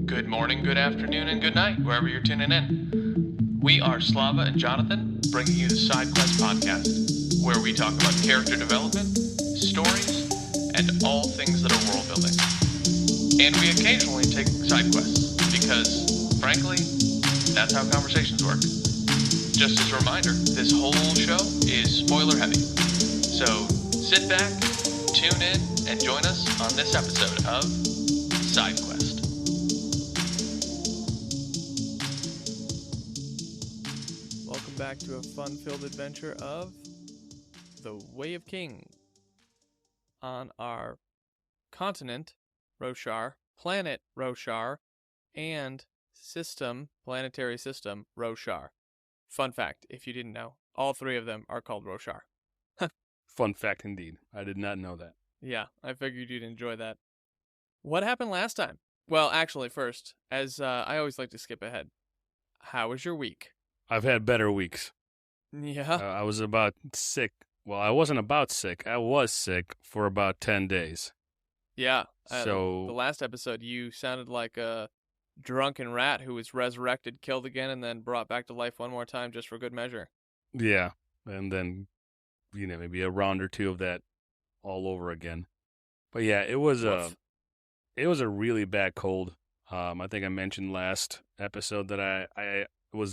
Good morning, good afternoon, and good night, wherever you're tuning in. We are Slava and Jonathan, bringing you the Side Quest podcast, where we talk about character development, stories, and all things that are world building. And we occasionally take side quests, because, frankly, that's how conversations work. Just as a reminder, this whole show is spoiler heavy. So sit back, tune in, and join us on this episode of Side Quest. Welcome back to a fun-filled adventure of The Way of King on our continent, Roshar, planet Roshar, and planetary system, Roshar. Fun fact, if you didn't know, all three of them are called Roshar. Fun fact indeed. I did not know that. Yeah, I figured you'd enjoy that. What happened last time? Well, actually, first, as I always like to skip ahead, how was your week? I've had better weeks. Yeah. I was about sick. Well, I wasn't about sick. I was sick for about 10 days. Yeah. So the last episode, you sounded like a drunken rat who was resurrected, killed again, and then brought back to life one more time just for good measure. yeah, and then maybe a round or two of that all over again. But yeah, it was Woof. a really bad cold. I think I mentioned last episode that I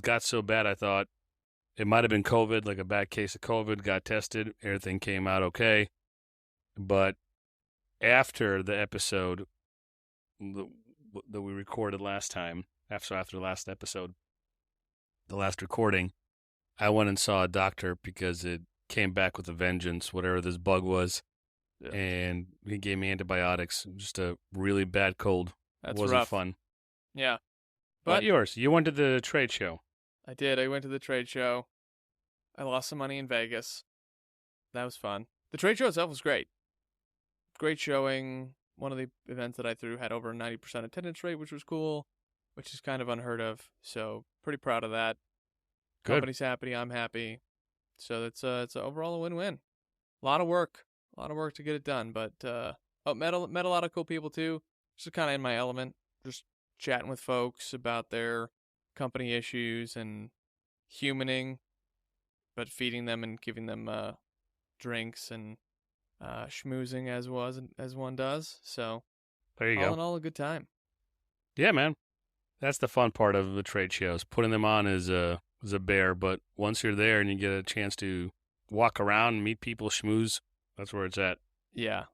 got so bad I thought it might have been COVID, like a bad case of COVID. Got tested, everything came out okay. But after the episode that we recorded last time, after the last episode, the last recording, I went and saw a doctor because it came back with a vengeance, whatever this bug was. Yeah. And he gave me antibiotics. Just a really bad cold. That's Wasn't rough. fun. Yeah. But yours, you went to the trade show. I did. I went to the trade show. I lost some money in Vegas. That was fun. The trade show itself was great. Great showing. One of the events that I threw had over a 90% attendance rate, which was cool, which is kind of unheard of. So pretty proud of that. Good. Company's happy. I'm happy. So it's overall a win-win. A lot of work to get it done. But met a lot of cool people too. Just kind of in my element. Just chatting with folks about their company issues and humaning, but feeding them and giving them drinks and schmoozing as one does. So There you all go. in all, a good time. Yeah, man. That's the fun part of the trade shows. Putting them on is a bear, but once you're there and you get a chance to walk around, meet people, schmooze, that's where it's at. Yeah,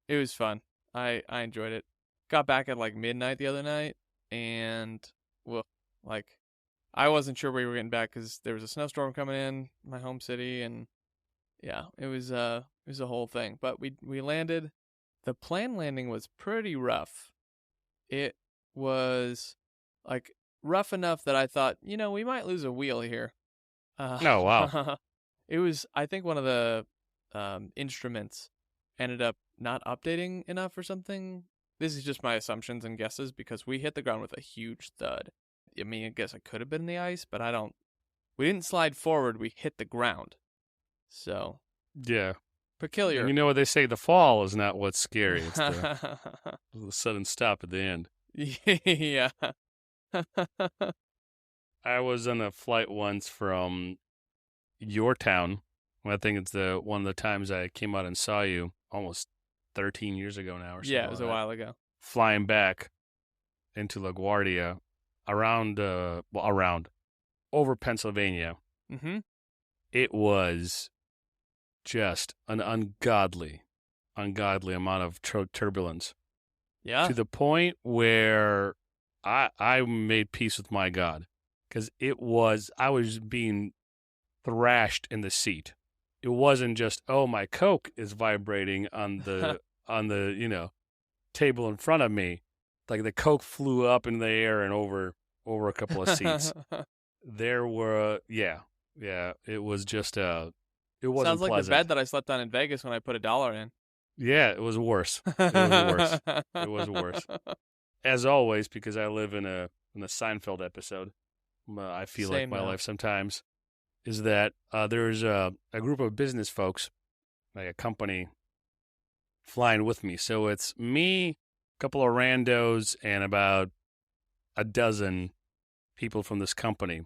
it was fun. I enjoyed it. Got back at like midnight the other night, and I wasn't sure we were getting back because there was a snowstorm coming in my home city, and yeah, it was a whole thing. But we landed. The planned landing was pretty rough. It was like rough enough that I thought, we might lose a wheel here. Oh, wow. It was, I think, one of the instruments ended up not updating enough or something. This is just my assumptions and guesses because we hit the ground with a huge thud. I mean, I guess it could have been in the ice, but we didn't slide forward, we hit the ground. So, Yeah. peculiar. And you know what they say, the fall is not what's scary. It's the sudden stop at the end. Yeah. I was on a flight once from your town. I think it's one of the times I came out and saw you almost 13 years ago now or something. Yeah, it was a while ago. Flying back into LaGuardia around over Pennsylvania. Mm-hmm. It was just an ungodly amount of turbulence. Yeah. To the point where I made peace with my God, because I was being thrashed in the seat. It wasn't just, oh, my Coke is vibrating on the table in front of me. Like the Coke flew up in the air and over a couple of seats. There were it was just it wasn't Sounds like pleasant. the bed that I slept on in Vegas when I put $1 in. Yeah, it was worse. It was worse. As always, because I live in a Seinfeld episode, I feel Same like my now. life sometimes is that there's a group of business folks, like a company, flying with me. So it's me, a couple of randos, and about a dozen people from this company.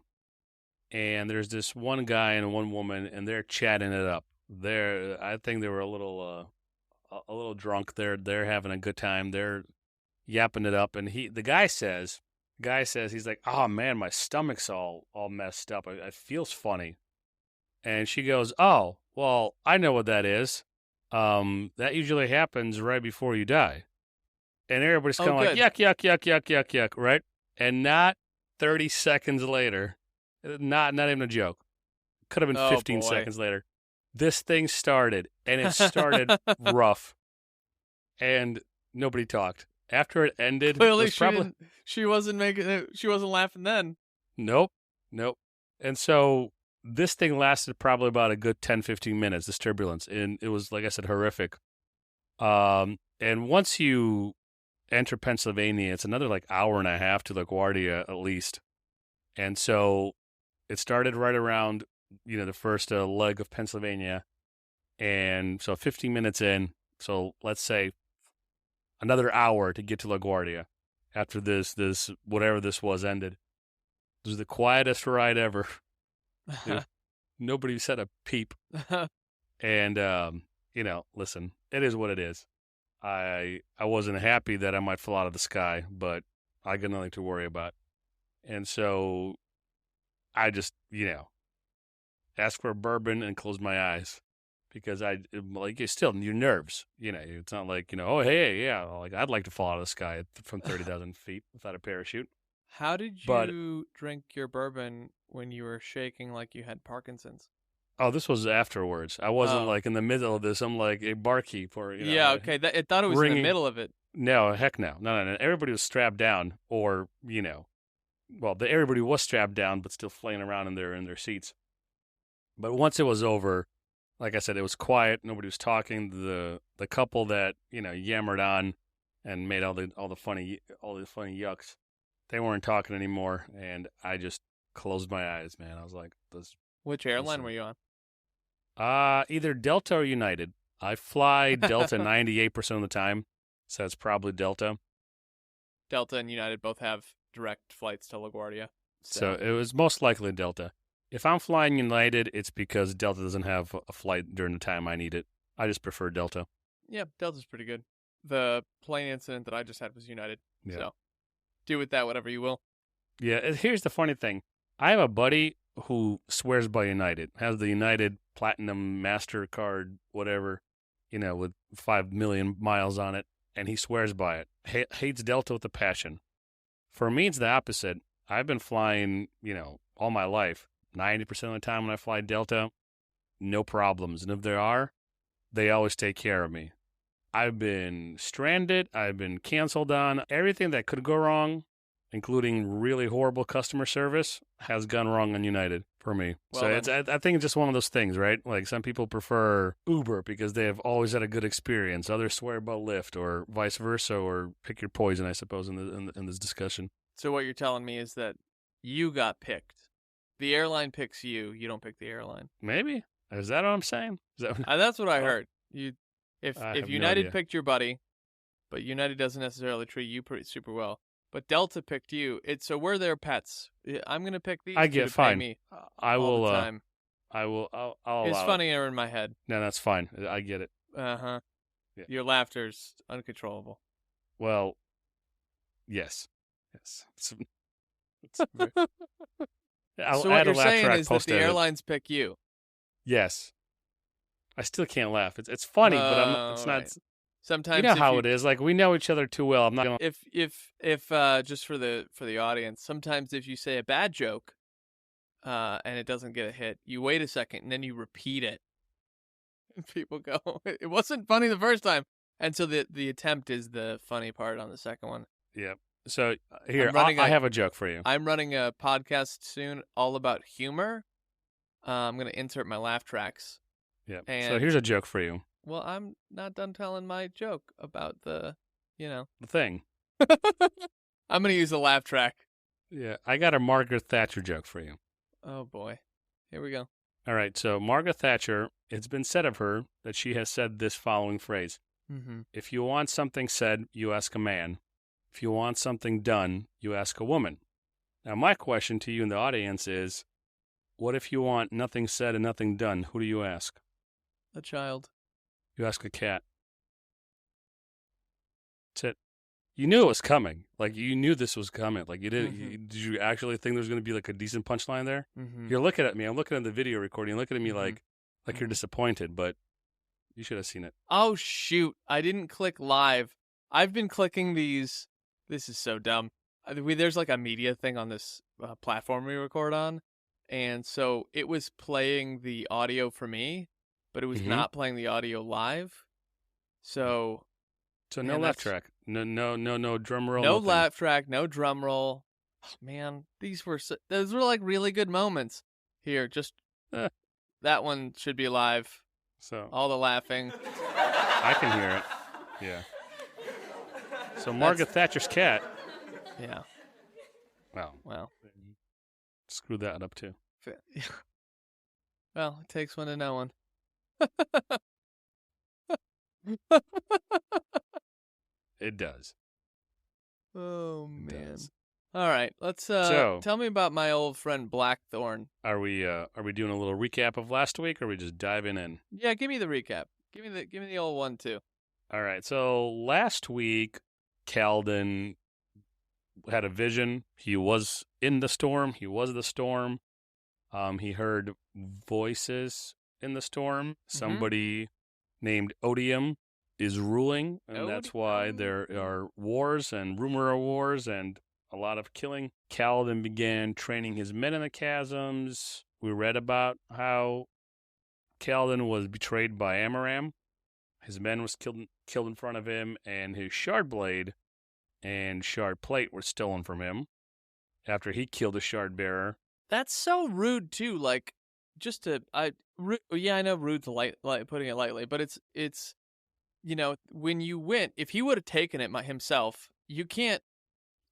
And there's this one guy and one woman, and they're chatting it up. I think they were a little drunk. They're having a good time. They're yapping it up, and the guy says he's like, oh man, my stomach's all messed up. It feels funny. And she goes, oh, well, I know what that is. That usually happens right before you die. And everybody's kind of like, yuck, yuck, yuck, yuck, yuck, yuck, right? And not 30 seconds later, not even a joke. Could have been 15 seconds later. This thing started, and it started rough, and nobody talked. After it ended, clearly she wasn't laughing then. Nope. And so this thing lasted probably about a good 10, 15 minutes, this turbulence, and it was, like I said, horrific. And once you enter Pennsylvania, it's another like hour and a half to LaGuardia at least. And so it started right around, the first leg of Pennsylvania. And so 15 minutes in, so let's say another hour to get to LaGuardia after this whatever this was ended. It was the quietest ride ever. Nobody said a peep. And, listen, it is what it is. I wasn't happy that I might fall out of the sky, but I got nothing to worry about. And so I just, ask for a bourbon and close my eyes because it's still your nerves, it's not like, oh, hey, yeah, like I'd like to fall out of the sky from 30,000 feet without a parachute. How did you drink your bourbon when you were shaking like you had Parkinson's? Oh, this was afterwards. I wasn't like in the middle of this. I'm like a barkeep or, Yeah, okay. I thought it was in the middle of it. No, heck no. No. Everybody was strapped down or, everybody was strapped down but still flaying around in their seats. But once it was over, like I said, it was quiet. Nobody was talking. The couple that, yammered on and made all the funny yucks, they weren't talking anymore, and I just closed my eyes, man. I was like, which airline were you on? Either Delta or United. I fly Delta 98% of the time, so it's probably Delta. Delta and United both have direct flights to LaGuardia. So it was most likely Delta. If I'm flying United, it's because Delta doesn't have a flight during the time I need it. I just prefer Delta. Yeah, Delta's pretty good. The plane incident that I just had was United. Yeah. So do with that whatever you will. Yeah, here's the funny thing. I have a buddy who swears by United, has the United Platinum MasterCard, whatever, with 5 million miles on it, and he swears by it. Hates Delta with a passion. For me, it's the opposite. I've been flying, all my life. 90% of the time when I fly Delta, no problems. And if there are, they always take care of me. I've been stranded. I've been canceled on. Everything that could go wrong, including really horrible customer service, has gone wrong on United for me. Well, so I think it's just one of those things, right? Like some people prefer Uber because they have always had a good experience. Others swear by Lyft or vice versa, or pick your poison, I suppose, in this discussion. So what you're telling me is that you got picked. The airline picks you. You don't pick the airline. Maybe. Is that what I'm saying? That's what I heard. If United picked your buddy, but United doesn't necessarily treat you super well, but Delta picked you, so we're their pets. I'm gonna pick these. I get to fine. Pay me I will. All the time. I will. I'll It's allow funnier in my head. No, that's fine. I get it. Yeah. Your laughter's uncontrollable. Well, yes. So what you're saying is that the airlines pick you. Yes. I still can't laugh. It's funny, but it's not. Right. Sometimes you know how it is. Like we know each other too well. I'm not gonna. If just for the audience, sometimes if you say a bad joke, and it doesn't get a hit, you wait a second and then you repeat it, and people go, "It wasn't funny the first time," and so the attempt is the funny part on the second one. Yeah. So here, I have a joke for you. I'm running a podcast soon all about humor. I'm gonna insert my laugh tracks. Yeah. So here's a joke for you. Well, I'm not done telling my joke about the thing. I'm going to use a laugh track. Yeah. I got a Margaret Thatcher joke for you. Oh, boy. Here we go. All right. So Margaret Thatcher, it's been said of her that she has said this following phrase. Mm-hmm. If you want something said, you ask a man. If you want something done, you ask a woman. Now, my question to you in the audience is, what if you want nothing said and nothing done? Who do you ask? A child. You ask a cat. That's it. You knew it was coming. Like, you knew this was coming. Like, you didn't. Did you actually think there was going to be like a decent punchline there? Mm-hmm. You're looking at me. I'm looking at the video recording. You're looking at me Mhm. like you're disappointed, but you should have seen it. Oh, shoot. I didn't click live. I've been clicking these. This is so dumb. There's like a media thing on this platform we record on. And so it was playing the audio for me, but it was Mhm. not playing the audio live. So So Man, no laugh that's- track. No drum roll. no nothing. laugh track, no drum roll. Oh, man, those were like really good moments. Here, just Eh. that one should be live. So All the laughing. I can hear it. Yeah. So Margaret Thatcher's cat. Yeah. Well, Well, screw that up too. well, it takes one to know one. It does. Oh It man. does. All right, let's So- tell me about my old friend Blackthorn. Are we doing a little recap of last week, or are we just diving in? Yeah, give me the recap. Give me the old one too. All right. So last week, Calden had a vision. He was in the storm. He was the storm. He heard voices in the storm. Somebody named Odium is ruling, and that's why there are wars and rumor of wars and a lot of killing. Calden began training his men in the chasms. We read about how Calden was betrayed by Amaram. His men was killed in front of him, and his shard blade and shard plate were stolen from him after he killed a shard bearer. That's so rude too. Like, just to yeah, I know rude's like putting it lightly, but it's when you went, if he would have taken it himself, you can't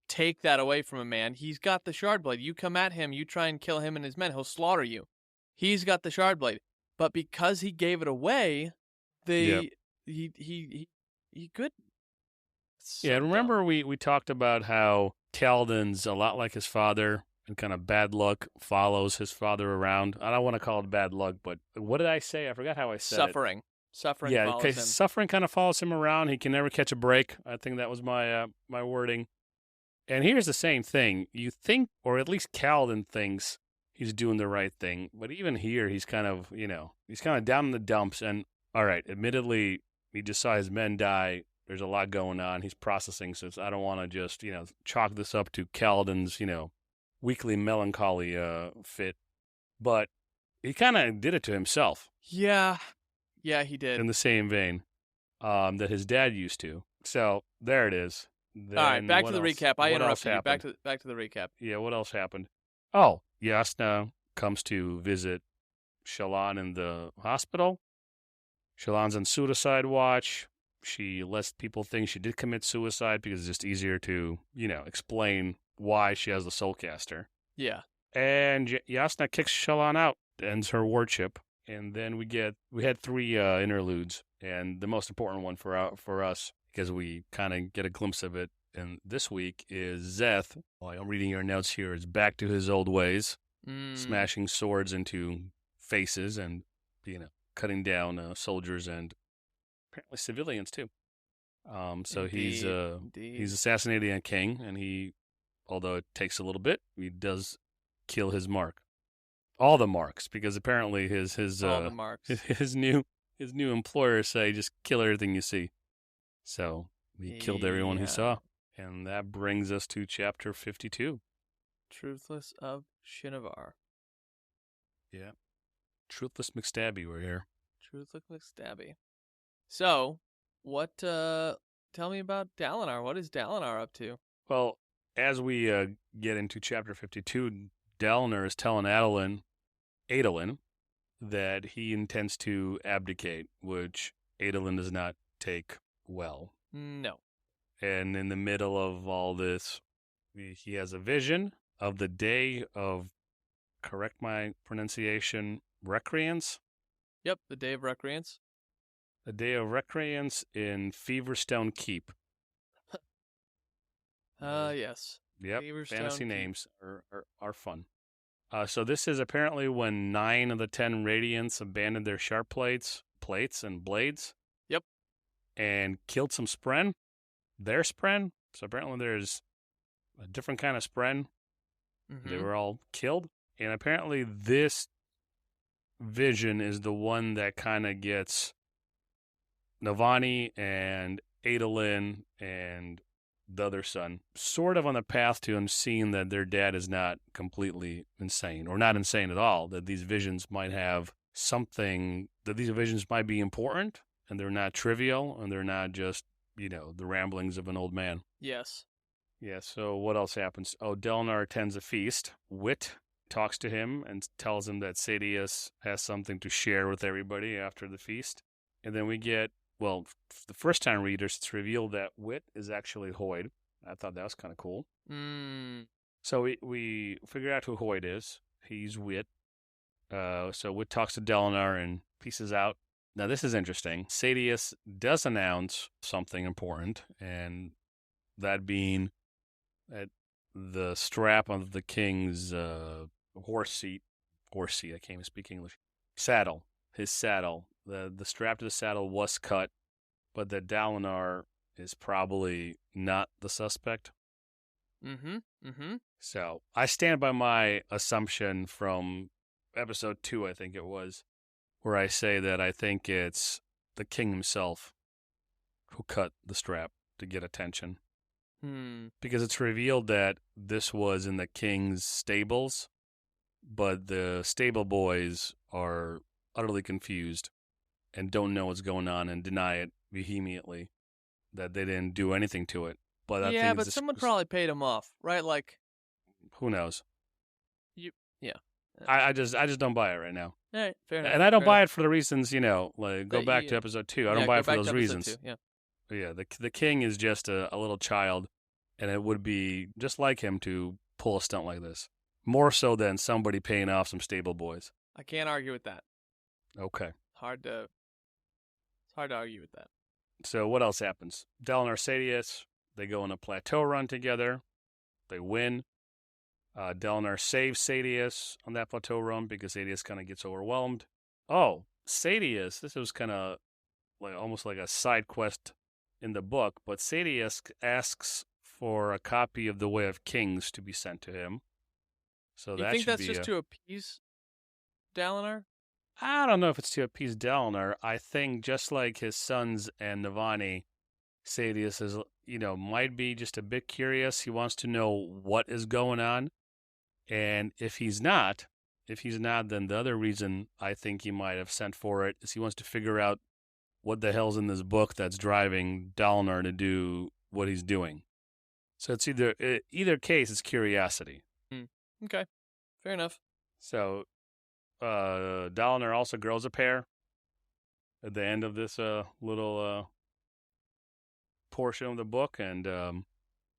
take that away from a man. He's got the shard blade. You come at him, you try and kill him and his men, he'll slaughter you. He's got the shard blade, but because he gave it away, he could. Yeah, remember we talked about how Calden's a lot like his father, and kind of bad luck follows his father around. I don't want to call it bad luck, but what did I say? I forgot how I said it. Suffering Yeah, follows okay, him. suffering kind of follows him around. He can never catch a break. I think that was my my wording. And here's the same thing. You think, or at least Calden thinks, he's doing the right thing, but even here, he's kind of down in the dumps. And all right, admittedly, he just saw his men die. There's a lot going on. He's processing, so I don't want to just chalk this up to Calden's weekly melancholy fit, but he kind of did it to himself. Yeah, he did. In the same vein that his dad used to. So there it is. Then all right, back to the what else- recap. I what else interrupted you. happened? Back to the recap. Yeah, what else happened? Oh, Yasna comes to visit Shallan in the hospital. Shallan's on suicide watch. She lets people think she did commit suicide because it's just easier to, explain why she has the soulcaster. Yeah. And Yasna kicks Shallan out, ends her wardship. And then we had three interludes, and the most important one for us, because we kind of get a glimpse of it, and this week is Zeth. While I'm reading your notes here, is back to his old ways, smashing swords into faces and cutting down soldiers and apparently civilians too. So Indeed. he's assassinating a king, and although it takes a little bit, he does kill his mark. All the marks, because apparently all the marks. his new employers say just kill everything you see. So he killed everyone he saw, and that brings us to chapter 52. Truthless of Shinovar. Yeah, Truthless McStabby, we're here. Truthless McStabby. So, what? Tell me about Dalinar. What is Dalinar up to? Well, as we get into chapter 52, Dalinar is telling Adolin, that he intends to abdicate, which Adolin does not take well. No. And in the middle of all this, he has a vision of the day of, correct my pronunciation, Recreance? Yep, the day of Recreance. The day of Recreance in Feverstone Keep. Yes. Yep, Beaverstone fantasy Keep. names are fun. So this is apparently when 9 of the 10 Radiants abandoned their sharp plates and blades. Yep. And killed some Spren. Their Spren. So apparently there's a different kind of Spren. They were all killed. And apparently this vision is the one that kind of gets Navani and Adolin and the other son sort of on the path to him seeing that their dad is not completely insane, or not insane at all, that these visions might have something, that these visions might be important and they're not trivial and they're not just, the ramblings of an old man. Yes. Yeah, so what else happens? Oh, Dalinar attends a feast. Wit talks to him and tells him that Sadeas has something to share with everybody after the feast. And then we get, well, the first time readers, it's revealed that Wit is actually Hoid. I thought that was kind of cool. So we figure out who Hoid is. He's Wit. So Wit talks to Dalinar and pieces out. Now, this is interesting. Sadeas does announce something important, and that being that the strap of the king's horse seat, I can't even speak English, saddle, his saddle, the strap to the saddle was cut, but that Dalinar is probably not the suspect. So I stand by my assumption from episode 2, I think it was, where I say that I think it's the king himself who cut the strap to get attention. Because it's revealed that this was in the king's stables, but the stable boys are utterly confused and don't know what's going on and deny it vehemently, that they didn't do anything to it. But I think but someone probably paid him off, right? Like, who knows? Yeah. I just don't buy it right now. All right, fair enough. And I don't buy it for the reasons, like go back to yeah. episode 2. I don't buy it for those reasons. 2, yeah. Yeah, the king is just a little child, and it would be just like him to pull a stunt like this. More so than somebody paying off some stable boys. I can't argue with that. Okay. It's hard to argue with that. So what else happens? Dalinar Sadeas, they go on a plateau run together. They win. Dalinar saves Sadeas on that plateau run because Sadeas kind of gets overwhelmed. Oh, Sadeas, this was kind of like almost like a side quest in the book, but Sadeas asks for a copy of the Way of Kings to be sent to him. So you that think should that's be just to appease Dalinar? I don't know if it's to appease Dalinar. I think just like his sons and Navani, Sadeas is, might be just a bit curious. He wants to know what is going on. And if he's not, then the other reason I think he might have sent for it is he wants to figure out what the hell's in this book that's driving Dalinar to do what he's doing. So it's either case, it's curiosity. Okay, fair enough. So Dalinar also grows a pair at the end of this little portion of the book and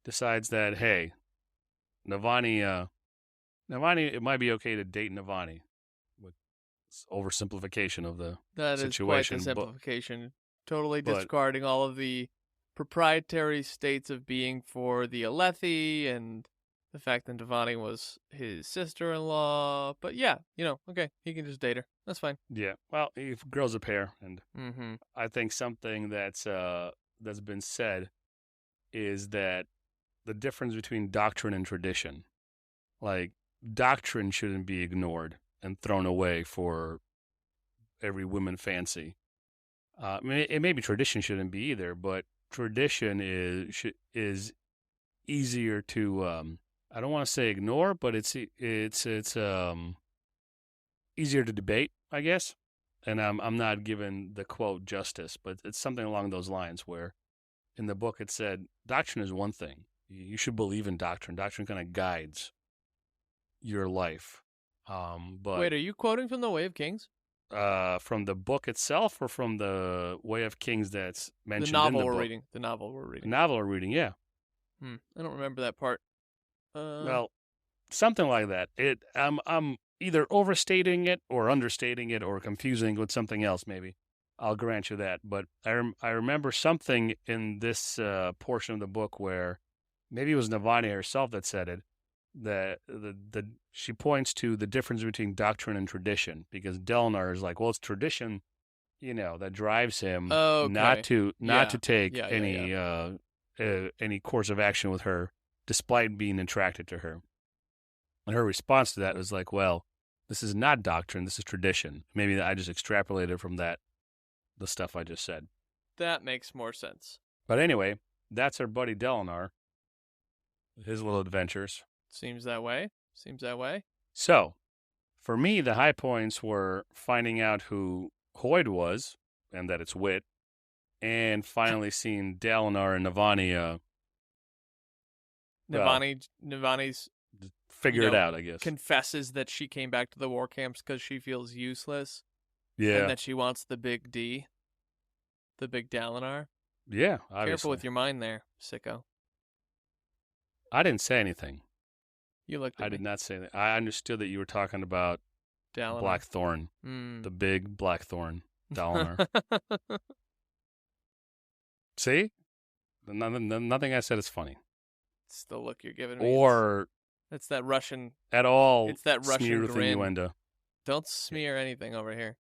decides that, hey, Navani, it might be okay to date Navani. With oversimplification of the situation. That is quite the simplification. Totally discarding all of the proprietary states of being for the Alethi and the fact that Navani was his sister-in-law. But yeah, okay, he can just date her. That's fine. Yeah, well, he grows a pair, and Mm-hmm. I think something that's been said is that the difference between doctrine and tradition, like doctrine shouldn't be ignored and thrown away for every woman fancy. Maybe tradition shouldn't be either, but tradition is easier to I don't want to say ignore, but it's easier to debate, I guess. And I'm not giving the quote justice, but it's something along those lines where in the book it said doctrine is one thing. You should believe in doctrine. Doctrine kind of guides your life. But Wait, are you quoting from the Way of Kings? From the book itself or from the Way of Kings that's mentioned The novel in the book? reading. The novel we're reading. The novel we're reading, yeah. I don't remember that part. Well, something like that. I'm either overstating it or understating it or confusing with something else. Maybe I'll grant you that. But I remember something in this portion of the book where maybe it was Navani herself that said it, she points to the difference between doctrine and tradition, because Dalinar is like, well, it's tradition, that drives him not Okay. to take Yeah. any course of action with her, despite being attracted to her. And her response to that was like, well, this is not doctrine, this is tradition. Maybe I just extrapolated from that, the stuff I just said. That makes more sense. But anyway, that's our buddy Dalinar, his little adventures. Seems that way. So, for me, the high points were finding out who Hoyd was, and that it's Wit, and finally seeing Dalinar and Navani Navani's figure it out, I guess. confesses that she came back to the war camps because she feels useless. Yeah. And that she wants the big D. The big Dalinar. Yeah, obviously. Careful with your mind there, sicko. I didn't say anything. You looked at me. I did not say that. I understood that you were talking about Dalinar. Blackthorn. The big Blackthorn. Dalinar. See? Nothing I said is funny. It's the look you're giving me. Or it's that Russian. At all. It's that Russian grin. Innuendo. Don't smear anything over here.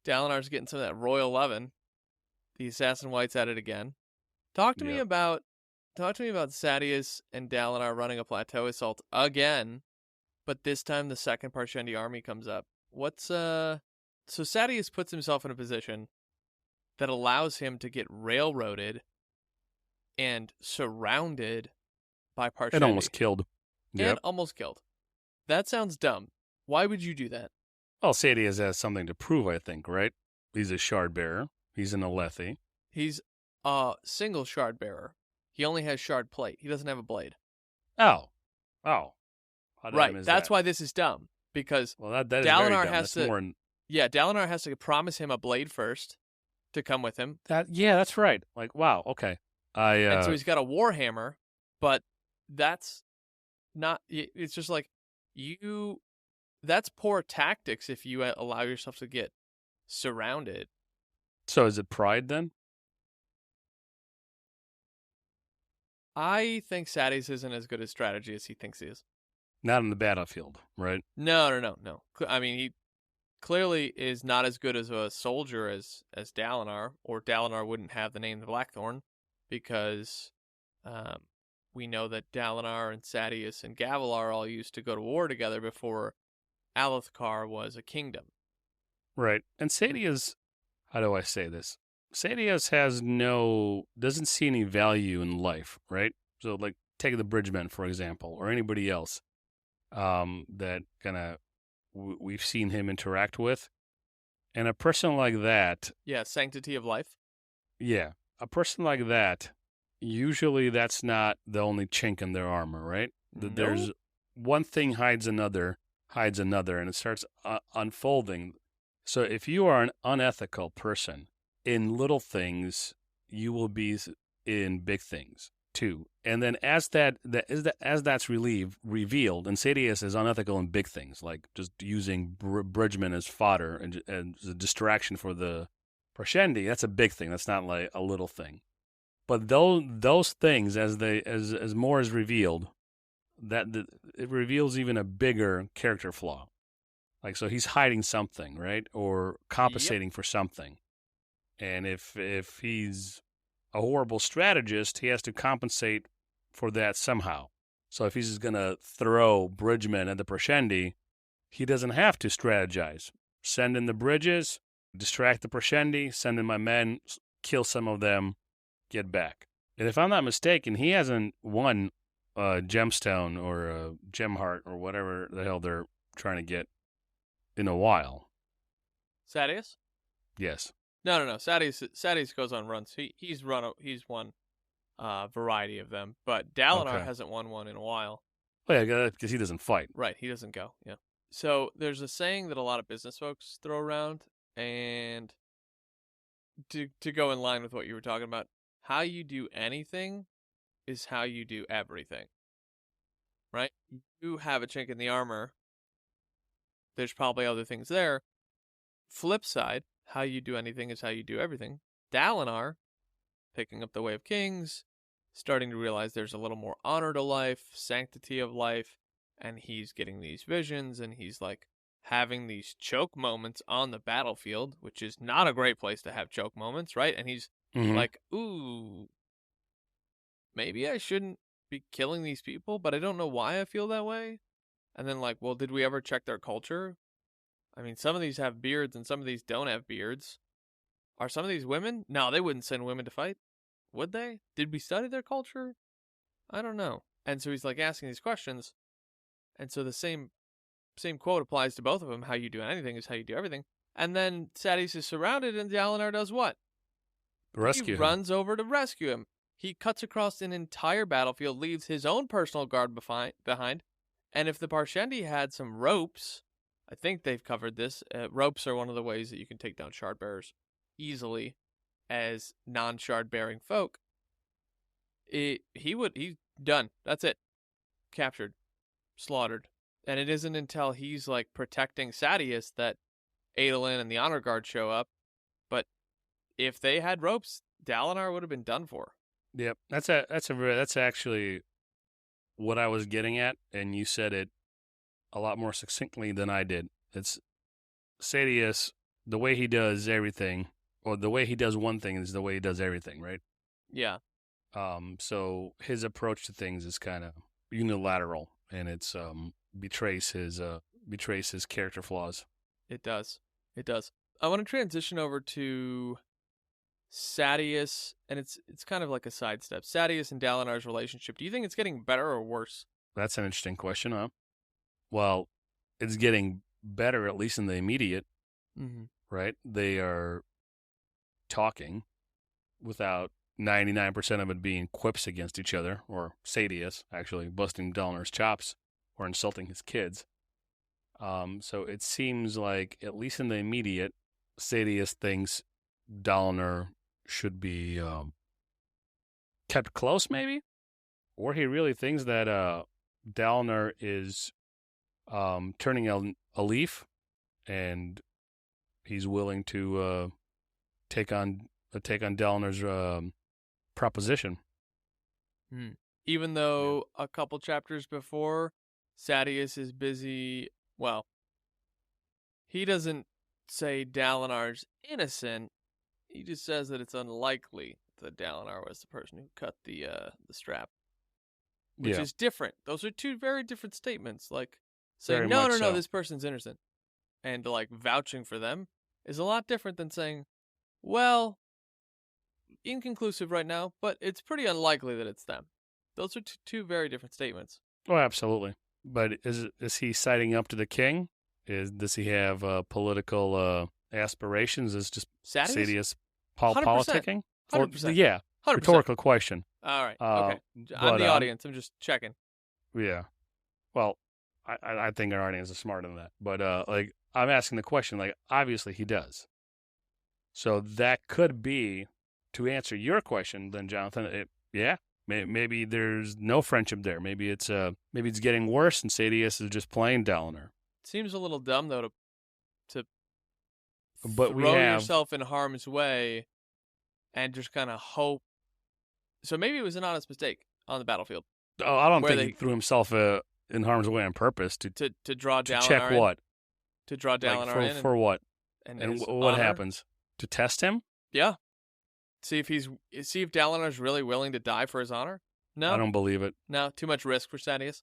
Dalinar's getting some of that royal lovin'. The Assassin White's at it again. Talk to me about Sadeas and Dalinar running a plateau assault again, but this time the second Parshendi army comes up. So Sadeas puts himself in a position that allows him to get railroaded and surrounded by Parshendi. And almost killed. And almost killed. That sounds dumb. Why would you do that? Well, Sadeas has something to prove, I think, right? He's a shard bearer. He's an Alethi. He's a single shard bearer. He only has shard plate. He doesn't have a blade. Oh. Right. That's why this is dumb. Because that is Dalinar very dumb. has to. Yeah, Dalinar has to promise him a blade first to come with him. That's right. Like, wow, okay. And so he's got a warhammer, but that's not. It's just like you. That's poor tactics if you allow yourself to get surrounded. So is it pride then? I think Sadeas isn't as good a strategy as he thinks he is. Not on the battlefield, right? No. I mean, he clearly is not as good as a soldier as Dalinar, or Dalinar wouldn't have the name the Blackthorn, because we know that Dalinar and Sadeas and Gavilar all used to go to war together before Alethkar was a kingdom. Right. And Sadeas, how do I say this? Sadeas doesn't see any value in life, right? So, like, take the Bridgemen, for example, or anybody else that we've seen him interact with. And a person like that... Yeah, sanctity of life. Yeah. A person like that, usually that's not the only chink in their armor, right? No? There's one thing hides another, and it starts unfolding. So if you are an unethical person in little things, you will be in big things too. And then as that's revealed, and Sadeas is unethical in big things, like just using Bridgemen as fodder and as a distraction for the Parshendi, that's a big thing. That's not like a little thing. But those things, as more is revealed, it reveals even a bigger character flaw. Like, so he's hiding something, right? Or compensating for something. And if he's a horrible strategist, he has to compensate for that somehow. So if he's going to throw Bridgemen at the Parshendi, he doesn't have to strategize. Send in the bridges, distract the Parshendi, send in my men, kill some of them, get back. And if I'm not mistaken, he hasn't won a gemstone or a gem heart or whatever the hell they're trying to get in a while. Sadeas? Yes. No. Sadeas goes on runs. He's won a variety of them, but Dalinar hasn't won one in a while. Well, yeah, because he doesn't fight. Right, he doesn't go. Yeah. So there's a saying that a lot of business folks throw around, and to go in line with what you were talking about, how you do anything is how you do everything. Right? You have a chink in the armor. There's probably other things there. Flip side, how you do anything is how you do everything. Dalinar, picking up the Way of Kings, starting to realize there's a little more honor to life, sanctity of life, and he's getting these visions, and he's like having these choke moments on the battlefield, which is not a great place to have choke moments, right? And he's Mm-hmm. like, ooh, maybe I shouldn't be killing these people, but I don't know why I feel that way. And then like, well, did we ever check their culture? I mean, some of these have beards and some of these don't have beards. Are some of these women? No, they wouldn't send women to fight. Would they? Did we study their culture? I don't know. And so he's like asking these questions. And so the same quote applies to both of them. How you do anything is how you do everything. And then Sadeas is surrounded, and Dalinar does what? Rescue He him. runs over to rescue him. He cuts across an entire battlefield, leaves his own personal guard behind. And if the Parshendi had some ropes, I think they've covered this. Ropes are one of the ways that you can take down shard bearers easily as non-shard bearing folk. He's done. That's it. Captured. Slaughtered. And it isn't until he's like protecting Sadeas that Adolin and the Honor Guard show up. But if they had ropes, Dalinar would have been done for. Yep, that's actually what I was getting at, and you said it a lot more succinctly than I did. It's Sadeas, the way he does everything, or the way he does one thing is the way he does everything, right? Yeah. So his approach to things is kind of unilateral, and it's betrays his character flaws. It does. I want to transition over to Sadeas, and it's kind of like a sidestep. Sadeas and Dalinar's relationship. Do you think it's getting better or worse? That's an interesting question, huh? Well, it's getting better, at least in the immediate, right? They are talking without 99% of it being quips against each other, or Sadeas actually busting Dalinar's chops or insulting his kids. So it seems like, at least in the immediate, Sadeas thinks Dalinar should be kept close, maybe? Or he really thinks that Dalinar is turning a leaf, and he's willing to take on Dalinar's proposition. Even though a couple chapters before, Sadeas is busy. Well, he doesn't say Dalinar's innocent. He just says that it's unlikely that Dalinar was the person who cut the strap, which is different. Those are two very different statements. Like saying no, this person's innocent, and like vouching for them is a lot different than saying, well, inconclusive right now, but it's pretty unlikely that it's them. Those are two very different statements. Oh, absolutely. But is he siding up to the king? Does he have political aspirations? Is just Sadeas politicking? 100%. Yeah. 100%. Rhetorical question. All right. Okay. I'm the audience. I'm just checking. Yeah. Well, I think our audience is smarter than that. But like, I'm asking the question. Like, obviously he does. So that could be, to answer your question, then, Jonathan. Maybe there's no friendship there. Maybe it's getting worse, and Sadeas is just playing Dalinar. Seems a little dumb though to but throw yourself in harm's way and just kind of hope. So maybe it was an honest mistake on the battlefield. Oh, I don't think he threw himself in harm's way on purpose to draw Dalinar to check in? what? To draw Dalinar in. For what? And what happens? To test him? Yeah. See if Dalinar's really willing to die for his honor? No. I don't believe it. No, too much risk for Sadeas.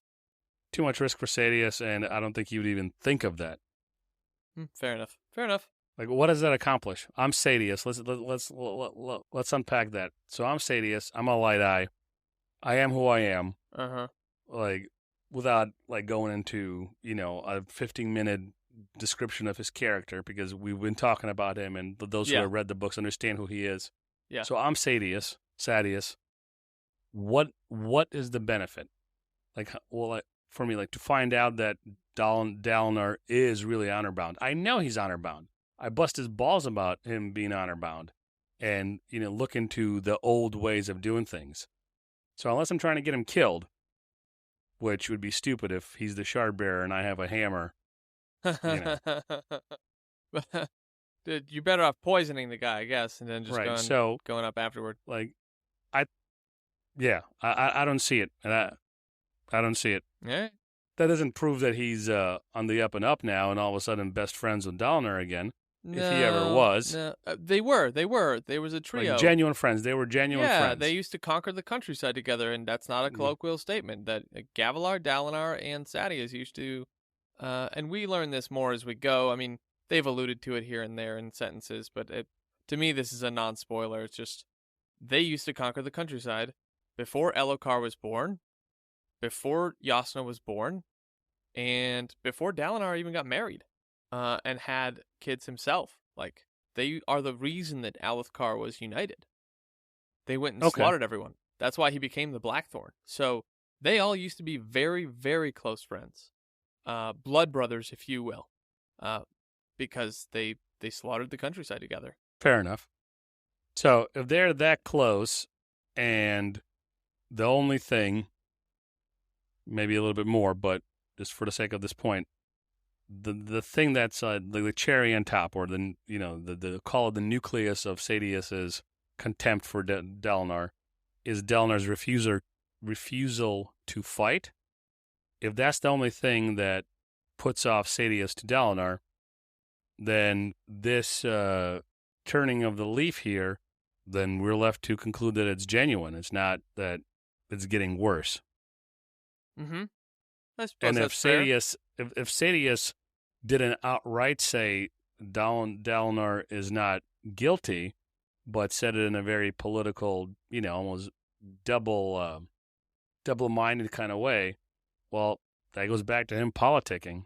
Too much risk for Sadeas, and I don't think he would even think of that. Fair enough. Like, what does that accomplish? I'm Sadeas. Let's unpack that. So I'm Sadeas. I'm a light eye. I am who I am. Like, without like going into a 15-minute description of his character, because we've been talking about him, and those who have read the books understand who he is. Yeah. So I'm Sadeas. What is the benefit? For me, to find out that Dalinar is really honor bound. I know he's honor bound. I bust his balls about him being honor bound, and look into the old ways of doing things. So unless I'm trying to get him killed, which would be stupid if he's the shard bearer and I have a hammer. You're better off poisoning the guy, I guess, and then just going up afterward. Like, Yeah, I don't see it. And I don't see it. Yeah. That doesn't prove that he's on the up and up now and all of a sudden best friends with Dallner again, if he ever was. No. They were. There was a trio. Like genuine friends. They were genuine friends. They used to conquer the countryside together, and that's not a colloquial statement. That Gavilar, Dalinar, and Sadeas used to, and we learn this more as we go. I mean, they've alluded to it here and there in sentences, but to me, this is a non-spoiler. It's just they used to conquer the countryside before Elokar was born, before Yasna was born, and before Dalinar even got married, and had kids himself. Like, they are the reason that Alethkar was united. They went and slaughtered everyone. That's why he became the Blackthorn. So they all used to be very, very close friends, blood brothers, if you will, because they slaughtered the countryside together. Fair enough. So if they're that close, and the only thing, maybe a little bit more, but just for the sake of this point, the thing that's the cherry on top, or the call it the nucleus of Sadeas's contempt for Dalinar, is Dalinar's refusal to fight. If that's the only thing that puts off Sadeas to Dalinar, then this turning of the leaf here, then we're left to conclude that it's genuine. It's not that it's getting worse. Mm-hmm. I suppose And that's fair. if Sadeas didn't outright say Dalinar is not guilty, but said it in a very political, almost double-minded kind of way, well, that goes back to him politicking.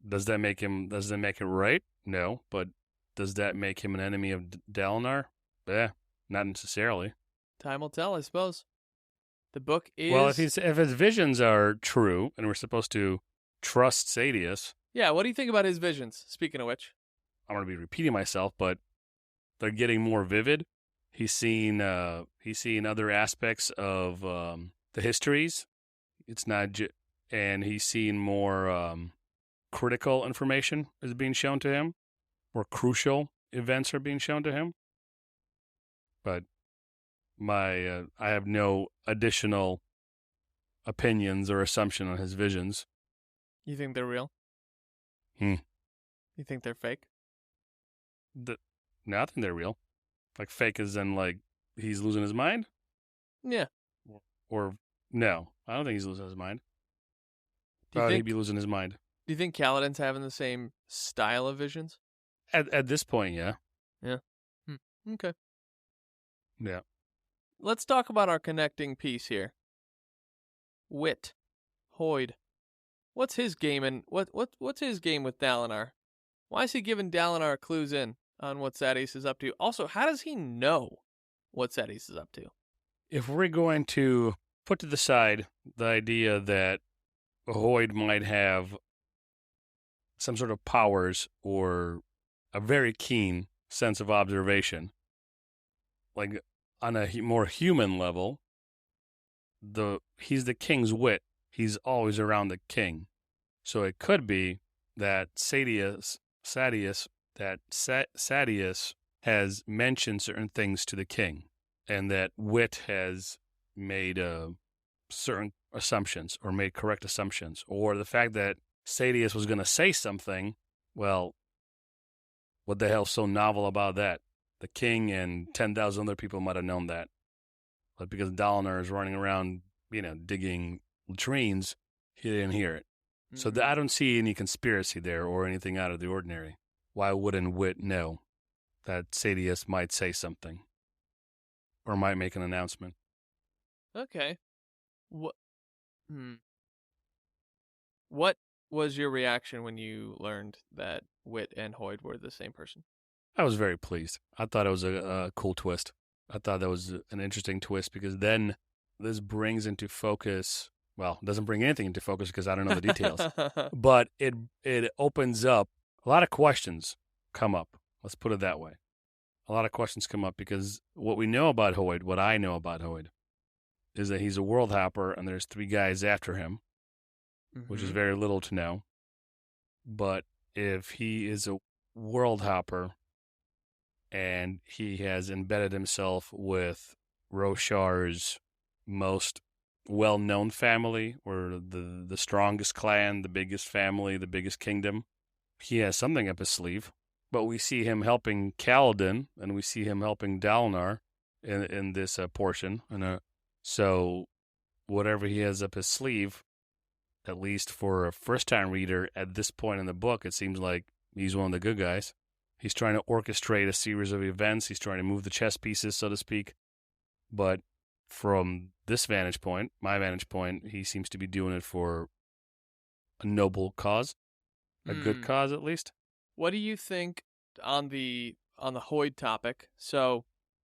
Does that make it right? No, but does that make him an enemy of Dalinar? Not necessarily. Time will tell, I suppose. The book is... Well, if his visions are true, and we're supposed to trust Sadeas... Yeah, what do you think about his visions, speaking of which? I'm going to be repeating myself, but they're getting more vivid. He's seen other aspects of the histories. It's not... and he's seen more critical information is being shown to him. More crucial events are being shown to him. But I have no additional opinions or assumption on his visions. You think they're real? You think they're fake? No, I think they're real. Like, fake as in, like, he's losing his mind? Yeah. Or, no, I don't think he's losing his mind. Why would he be losing his mind? Do you think Kaladin's having the same style of visions? At this point, yeah. Yeah. Okay. Yeah. Let's talk about our connecting piece here. Wit. Hoid. What's his game and what's his game with Dalinar? Why is he giving Dalinar clues in on what Sadeas is up to? Also, how does he know what Sadeas is up to? If we're going to put to the side the idea that Hoid might have some sort of powers or a very keen sense of observation, like on a more human level, he's the king's wit. He's always around the king. So it could be that Sadeas has mentioned certain things to the king, and that wit has made certain assumptions or made correct assumptions, or the fact that Sadeas was going to say something. Well, what the hell's so novel about that? The king and 10,000 other people might have known that. But because Dalinar is running around, digging latrines, he didn't hear it. Mm-hmm. So I don't see any conspiracy there or anything out of the ordinary. Why wouldn't Wit know that Sadeas might say something or might make an announcement? Okay. What was your reaction when you learned that Wit and Hoid were the same person? I was very pleased. I thought it was a cool twist. I thought that was an interesting twist because then this brings into focus, well, it doesn't bring anything into focus because I don't know the details, but it opens up, a lot of questions come up. Let's put it that way. A lot of questions come up because what we know about Hoid, what I know about Hoid, is that he's a world hopper and there's 3 guys after him, which is very little to know. But if he is a world hopper and he has embedded himself with Roshar's most well-known family or the strongest clan, the biggest family, the biggest kingdom. He has something up his sleeve, but we see him helping Kaladin and we see him helping Dalinar in this portion. So whatever he has up his sleeve, at least for a first-time reader at this point in the book, it seems like he's one of the good guys. He's trying to orchestrate a series of events. He's trying to move the chess pieces, so to speak. But from this vantage point, my vantage point, he seems to be doing it for a noble cause, a good cause at least. What do you think on the Hoyd topic? So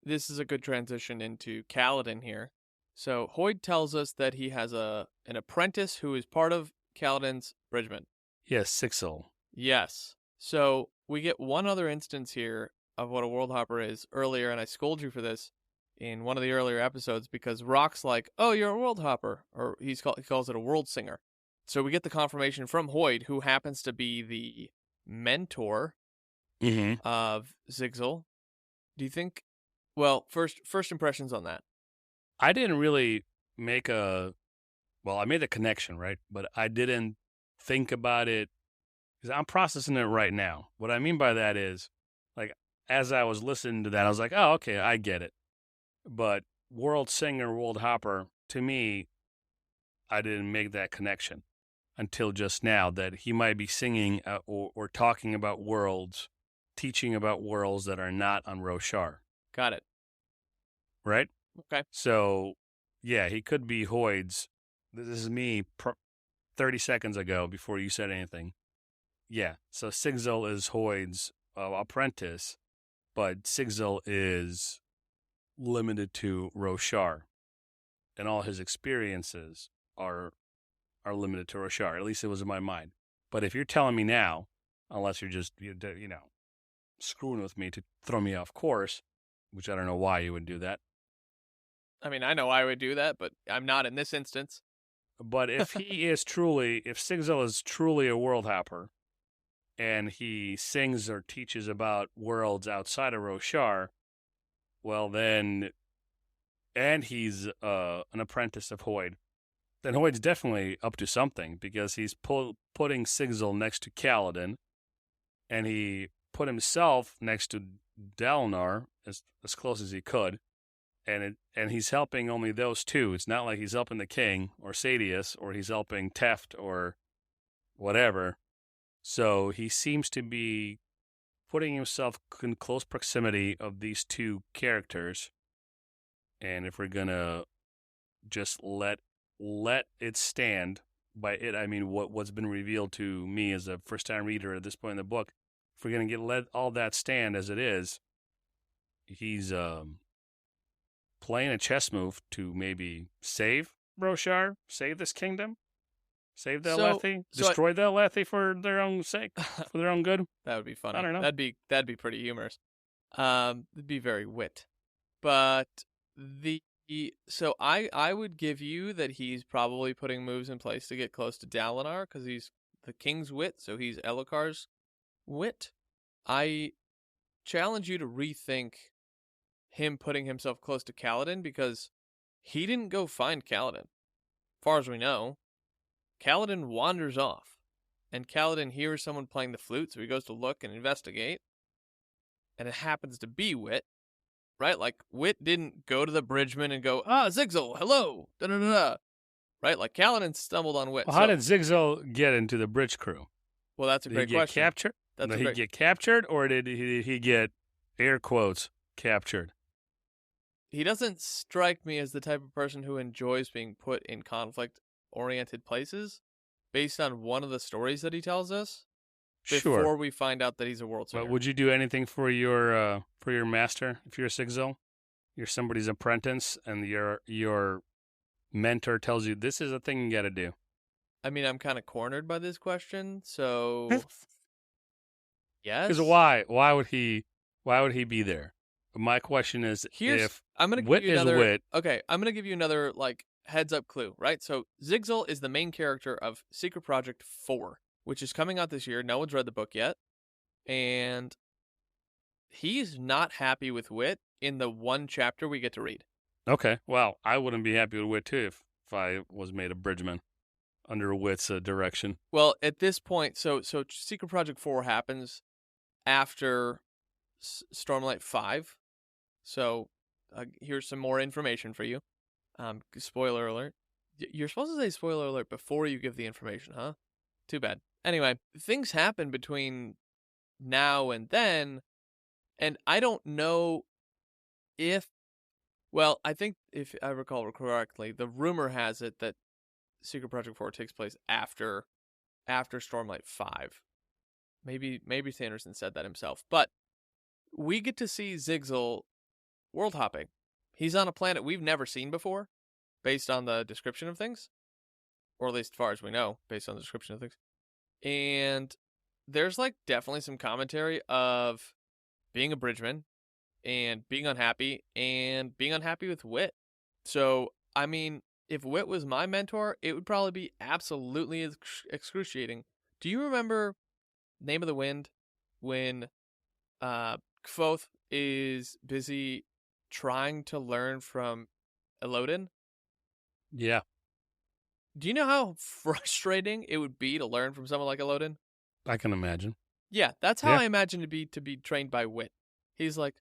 this is a good transition into Kaladin here. So Hoyd tells us that he has an apprentice who is part of Kaladin's regiment. Yes, Sixel. Yes. So we get one other instance here of what a world hopper is earlier, and I scold you for this in one of the earlier episodes because Rock's like, "Oh, you're a world hopper," or he calls it a world singer. So we get the confirmation from Hoyd, who happens to be the mentor of Zigzel. Do you think? Well, first impressions on that. I didn't really make I made the connection, right? But I didn't think about it because I'm processing it right now. What I mean by that is, like, as I was listening to that, I was like, oh, okay, I get it. But world singer, world hopper, to me, I didn't make that connection until just now that he might be singing or talking about worlds, teaching about worlds that are not on Roshar. Got it. Right? Okay. So, yeah, he could be Hoyd's. This is me 30 seconds ago before you said anything. Yeah, so Sigzil is Hoyd's apprentice, but Sigzil is limited to Roshar, and all his experiences are limited to Roshar. At least it was in my mind. But if you're telling me now, unless you're just screwing with me to throw me off course, which I don't know why you would do that. I mean, I know I would do that, but I'm not in this instance. But if Sigzil is truly a world hopper, and he sings or teaches about worlds outside of Roshar, well then, and he's an apprentice of Hoyd, then Hoyd's definitely up to something because he's putting Sigzil next to Kaladin, and he put himself next to Dalinar as close as he could, and he's helping only those two. It's not like he's helping the king or Sadius or he's helping Teft or whatever. So he seems to be putting himself in close proximity of these two characters. And if we're gonna just let it stand, by it I mean what's been revealed to me as a first-time reader at this point in the book, if we're gonna let all that stand as it is, he's playing a chess move to maybe save Roshar, save this kingdom, save the Alethi, destroy the Alethi for their own sake, for their own good. That would be funny. I don't know. That'd be pretty humorous. It'd be very wit. But so I would give you that he's probably putting moves in place to get close to Dalinar because he's the king's wit, so he's Elhokar's wit. I challenge you to rethink him putting himself close to Kaladin because he didn't go find Kaladin. Far as we know, Kaladin wanders off, and Kaladin hears someone playing the flute, so he goes to look and investigate, and it happens to be Wit, right? Like, Wit didn't go to the bridgeman and go, Zigzil, hello, da-da-da-da, right? Like, Kaladin stumbled on Wit. Well, how did Zigzil get into the bridge crew? Well, that's a great question. Did he get captured, or did he get, air quotes, captured? He doesn't strike me as the type of person who enjoys being put in conflict-oriented places based on one of the stories that he tells us before we find out that he's a world singer. But would you do anything for your master if you're a Sigzil? You're somebody's apprentice, and your mentor tells you this is a thing you got to do. I mean, I'm kind of cornered by this question, so yes. Because why? Why would he be there? My question is, I'm gonna Wit give you is another, Wit. Okay, I'm gonna give you another heads up clue, right? So Zigzil is the main character of Secret Project 4, which is coming out this year. No one's read the book yet, and he's not happy with Wit in the one chapter we get to read. Okay. Well, I wouldn't be happy with Wit too if I was made a bridgeman under Wit's direction. Well, at this point, so Secret Project 4 happens after Stormlight 5. So here's some more information for you. Spoiler alert. You're supposed to say spoiler alert before you give the information, huh? Too bad. Anyway, things happen between now and then, and I don't know if. Well, I think if I recall correctly, the rumor has it that Secret Project 4 takes place after Stormlight 5. Maybe Sanderson said that himself, but we get to see Zigzal world hopping. He's on a planet we've never seen before, based on the description of things, or at least as far as we know, based on the description of things. And there's like definitely some commentary of being a bridgeman and being unhappy with Wit. So, I mean, if Wit was my mentor, it would probably be absolutely excruciating. Do you remember Name of the Wind when Kvothe is busy trying to learn from Elodin? Yeah. Do you know how frustrating it would be to learn from someone like Elodin? I can imagine. Yeah, that's how Yeah. I imagine to be trained by Wit. He's like,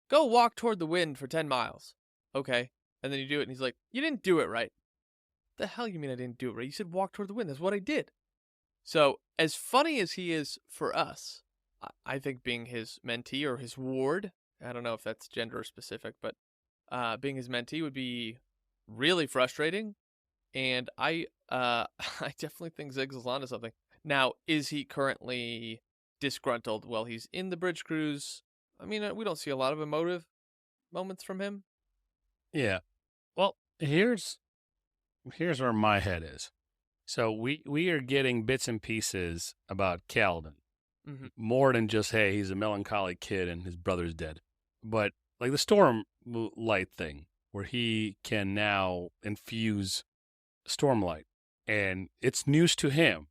go walk toward the wind for 10 miles. Okay. And then you do it, and he's like, you didn't do it right. The hell you mean I didn't do it right? You said walk toward the wind. That's what I did. So, as funny as he is for us, I think being his mentee or his ward, I don't know if that's gender specific, but being his mentee would be really frustrating. And I I definitely think Ziggs onto something. Now, is he currently disgruntled? Well, he's in the bridge cruise. I mean, we don't see a lot of emotive moments from him. Yeah. Well, here's where my head is. So we are getting bits and pieces about Kaladin. Mm-hmm. More than just, hey, he's a melancholy kid and his brother's dead. But like the Stormlight thing, where he can now infuse Stormlight, and it's news to him.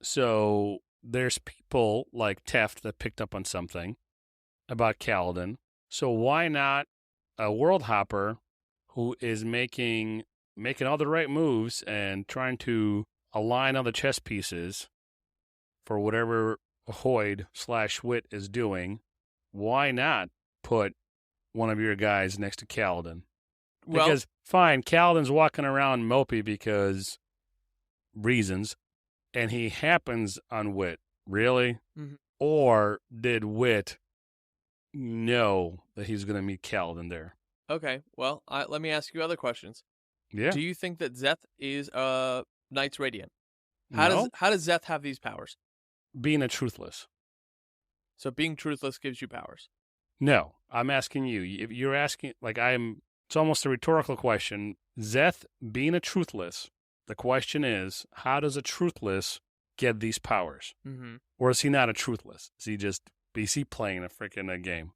So there's people like Teft that picked up on something about Kaladin. So why not a world hopper who is making all the right moves and trying to align all the chess pieces for whatever Hoid/Wit is doing? Why not put one of your guys next to Kaladin? Because, fine, Kaladin's walking around mopey because reasons, and he happens on Wit. Really? Mm-hmm. Or did Wit know that he's going to meet Kaladin there? Okay, well, let me ask you other questions. Yeah. Do you think that Zeth is Knight's Radiant? No. How does Zeth have these powers? Being a truthless. So being truthless gives you powers. No, I'm asking you. If you're asking, it's almost a rhetorical question. Zeth being a truthless, the question is, how does a truthless get these powers? Mm-hmm. Or is he not a truthless? Is he playing a freaking game?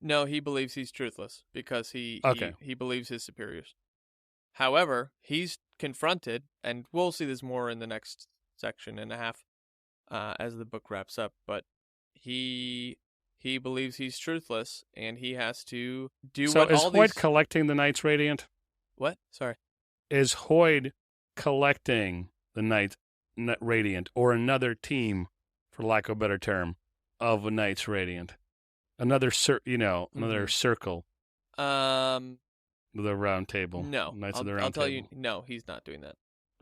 No, he believes he's truthless because he believes his superiors. However, he's confronted, and we'll see this more in the next section and a half as the book wraps up, but he believes he's truthless, and he has to do so what all these... So is Hoid collecting the Knight's Radiant? What? Sorry. Is Hoid collecting the Knight's Radiant, or another team, for lack of a better term, of a Knight's Radiant? Another circle. The round table. No. Knights of the Round I'll tell Table. you, no, he's not doing that.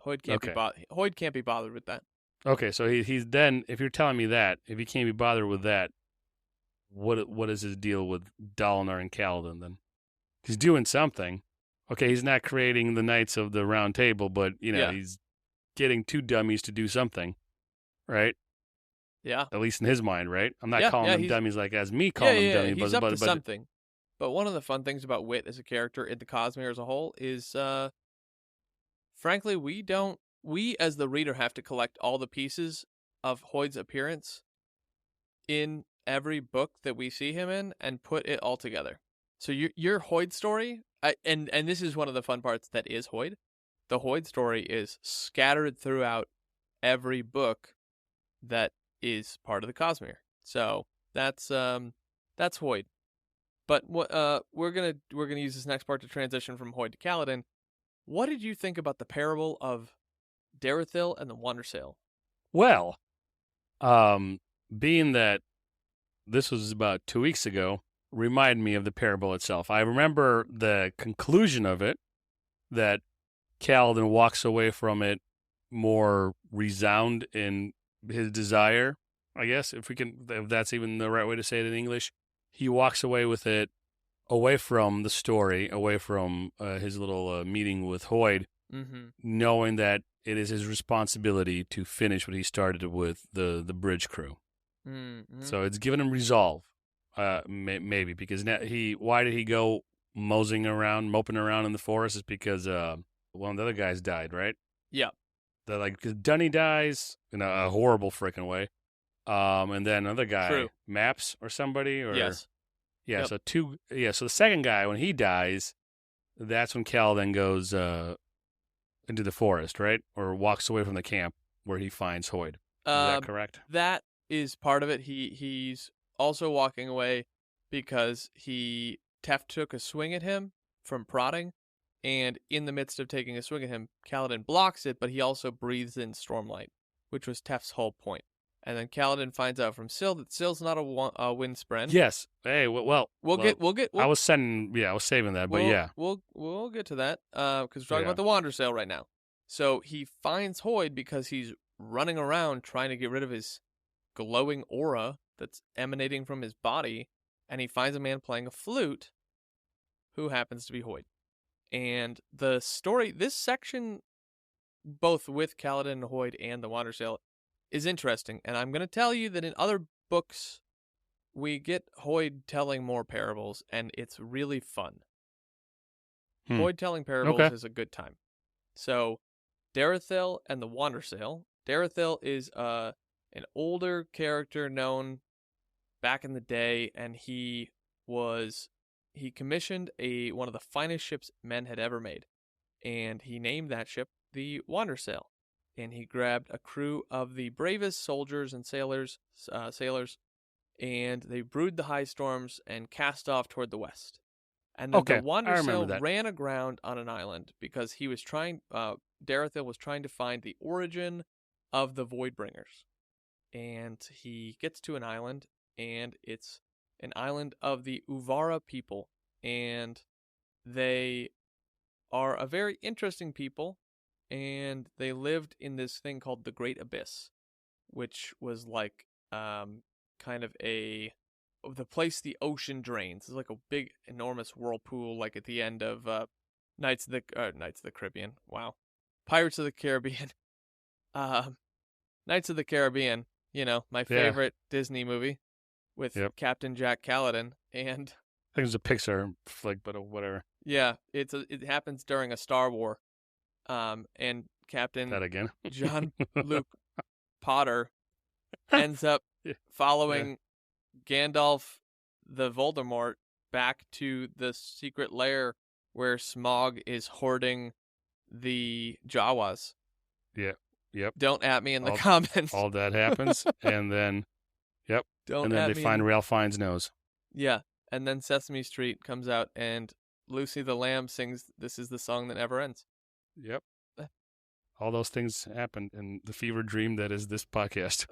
Hoid can't be bothered with that. Okay, so he's then, if you're telling me that, if he can't be bothered with that, what is his deal with Dalinar and Kaladin then? He's doing something. Okay, he's not creating the Knights of the Round Table, but, he's getting two dummies to do something, right? Yeah. At least in his mind, right? I'm not calling them dummies like as me calling them dummies. He's up to something. But one of the fun things about Wit as a character in the Cosmere as a whole is, frankly, we as the reader have to collect all the pieces of Hoid's appearance in every book that we see him in and put it all together. So your Hoid story, and this is one of the fun parts that is Hoid. The Hoid story is scattered throughout every book that is part of the Cosmere. So that's Hoid. But we're gonna use this next part to transition from Hoyd to Kaladin. What did you think about the parable of Darethil and the Wandersail? Well, being that this was about 2 weeks ago, remind me of the parable itself. I remember the conclusion of it, that Kaladin walks away from it more resound in his desire, I guess, if that's even the right way to say it in English. He walks away with it, away from the story, away from his little meeting with Hoyd, knowing that it is his responsibility to finish what he started with the bridge crew. So it's given him resolve, maybe, because why did he go moping around in the forest? Is because one of the other guys died, right? Yeah. Because Dunny dies in a horrible freaking way, and then another guy, Maps or somebody, or yes, yeah. Yep. So the second guy, when he dies, that's when Cal then goes into the forest, right, or walks away from the camp where he finds Hoyd. Is that correct? That is part of it. He's also walking away because Teft took a swing at him from prodding, and in the midst of taking a swing at him, Kaladin blocks it, but he also breathes in Stormlight, which was Teft's whole point. And then Kaladin finds out from Syl that Syl's not a windspren. Yes. Hey, well, we'll get. I was saving that, but yeah, we'll get to that because we're talking about the Wandersail right now. So he finds Hoyd because he's running around trying to get rid of his glowing aura that's emanating from his body, and he finds a man playing a flute who happens to be Hoyd. And the story, this section, both with Kaladin, Hoyd, and the Wandersail, is interesting. And I'm going to tell you that in other books, we get Hoyd telling more parables, and it's really fun. Hoyd telling parables is a good time. So, Darethil and the Wandersail. Darethil is an older character known back in the day, and he commissioned one of the finest ships men had ever made, and he named that ship the Wandersail. And he grabbed a crew of the bravest soldiers and sailors, and they brewed the high storms and cast off toward the west. And then the Wandersail ran aground on an island because he was Darethil was trying to find the origin of the Voidbringers. And he gets to an island, and it's an island of the Uvara people. And they are a very interesting people, and they lived in this thing called the Great Abyss, which was like kind of the place the ocean drains. It's like a big, enormous whirlpool, like at the end of Knights of the Caribbean. Wow, Pirates of the Caribbean. Knights of the Caribbean. You know, my favorite Disney movie with Captain Jack Kaladin, and I think it's a Pixar flick, but whatever. Yeah, it happens during a Star War, and Captain Jean-Luc Potter ends up following Gandalf the Voldemort back to the secret lair where Smaug is hoarding the Jawas. Yeah. Yep. Don't at me in the comments. All that happens, and then, they find Ralph Fiennes' nose. Yeah, and then Sesame Street comes out, and Lucy the Lamb sings "This Is the Song That Never Ends." Yep. All those things happened in the fever dream that is this podcast.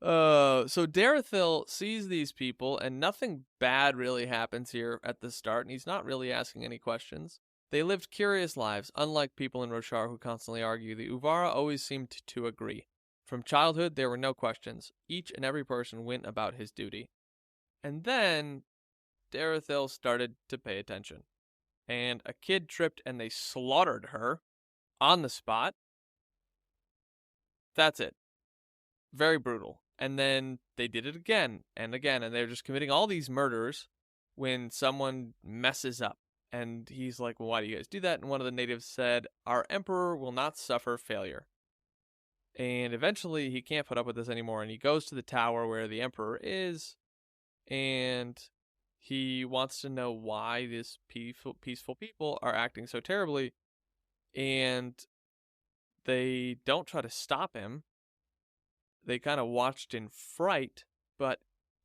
So Darethil sees these people, and nothing bad really happens here at the start, and he's not really asking any questions. They lived curious lives, unlike people in Roshar who constantly argue. The Uvara always seemed to agree. From childhood, there were no questions. Each and every person went about his duty. And then Darethil started to pay attention. And a kid tripped and they slaughtered her on the spot. That's it. Very brutal. And then they did it again and again, and they're just committing all these murders when someone messes up. And he's like, well, why do you guys do that? And one of the natives said, our emperor will not suffer failure. And eventually he can't put up with this anymore, and he goes to the tower where the emperor is, and he wants to know why this peaceful people are acting so terribly. And they don't try to stop him. They kind of watched in fright, but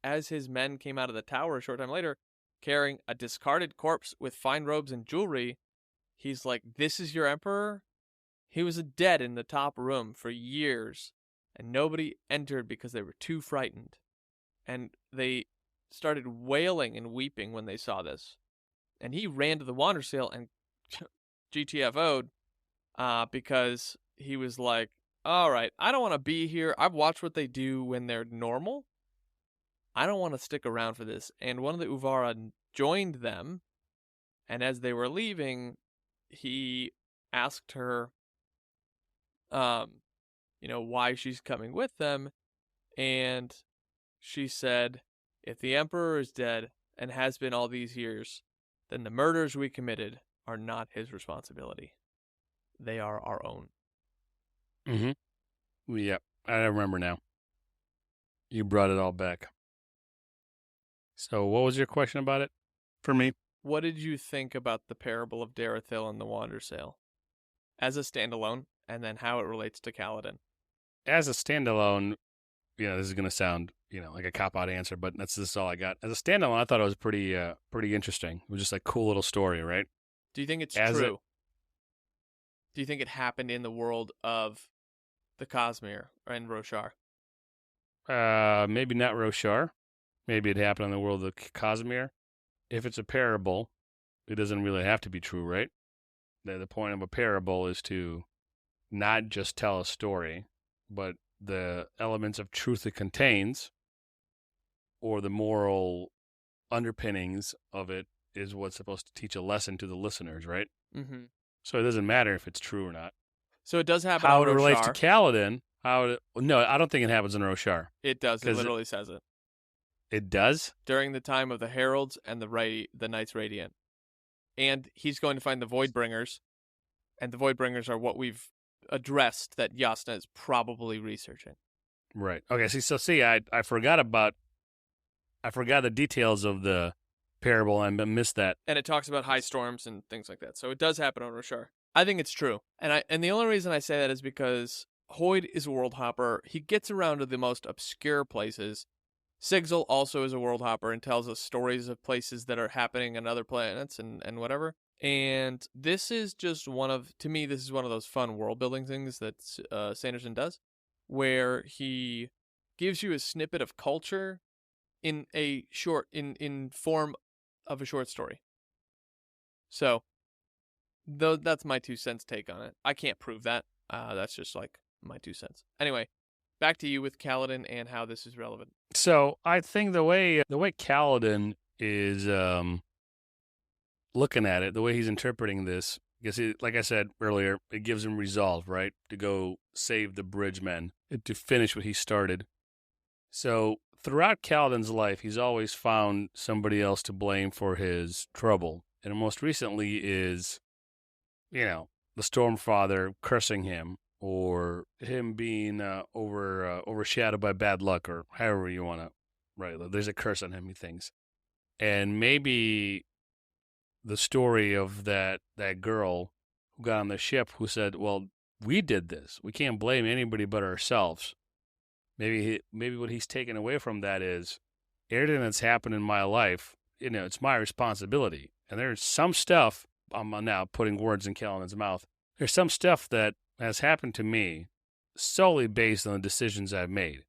as his men came out of the tower a short time later, carrying a discarded corpse with fine robes and jewelry, he's like, "This is your emperor?" He was dead in the top room for years, and nobody entered because they were too frightened. And they started wailing and weeping when they saw this. And he ran to the Wandersail and GTFO'd because he was like, all right, I don't want to be here. I've watched what they do when they're normal. I don't want to stick around for this. And one of the Uvara joined them, and as they were leaving, he asked her, why she's coming with them, and she said, if the Emperor is dead and has been all these years, then the murders we committed are not his responsibility. They are our own. Mm-hmm. Yep, I remember now. You brought it all back. So what was your question about it for me? What did you think about the parable of Darethil and the Wandersail as a standalone, and then how it relates to Kaladin? As a standalone, this is going to sound, like a cop-out answer, but this is all I got. As a standalone, I thought it was pretty interesting. It was just a cool little story, right? Do you think it's true? Do you think it happened in the world of the Cosmere and Roshar? Maybe not Roshar. Maybe it happened in the world of Cosmere. If it's a parable, it doesn't really have to be true, right? The point of a parable is to not just tell a story, but the elements of truth it contains, or the moral underpinnings of it, is what's supposed to teach a lesson to the listeners, right? Mm-hmm. So it doesn't matter if it's true or not. So it does happen how on it Roshar. Relates to Kaladin, no, I don't think it happens in Roshar. It does. It literally says it. It does? During the time of the Heralds and the Knights Radiant. And he's going to find the Voidbringers, and the Voidbringers are what we've addressed that Jasna is probably researching. Right. Okay, I forgot the details of the parable and missed that. And it talks about high storms and things like that. So it does happen on Roshar. I think it's true. And the only reason I say that is because Hoyd is a world hopper. He gets around to the most obscure places. Sigzil also is a world hopper and tells us stories of places that are happening on other planets and whatever. And this is just this is one of those fun world building things that Sanderson does, where he gives you a snippet of culture in a in form of a short story. So, that's my 2 cents take on it. I can't prove that. That's just like my 2 cents. Anyway, back to you with Kaladin and how this is relevant. So I think the way Kaladin is looking at it, the way he's interpreting this, because like I said earlier, it gives him resolve, right, to go save the bridgemen, to finish what he started. So throughout Kaladin's life, he's always found somebody else to blame for his trouble, and most recently is, the Stormfather cursing him, or him being overshadowed by bad luck, or however you want to, right? There's a curse on him, he thinks. And maybe the story of that girl who got on the ship who said, well, we did this. We can't blame anybody but ourselves. Maybe what he's taken away from that is, everything that's happened in my life, it's my responsibility. And there's some stuff, I'm now putting words in Kaladin's mouth, there's some stuff that has happened to me solely based on the decisions I've made.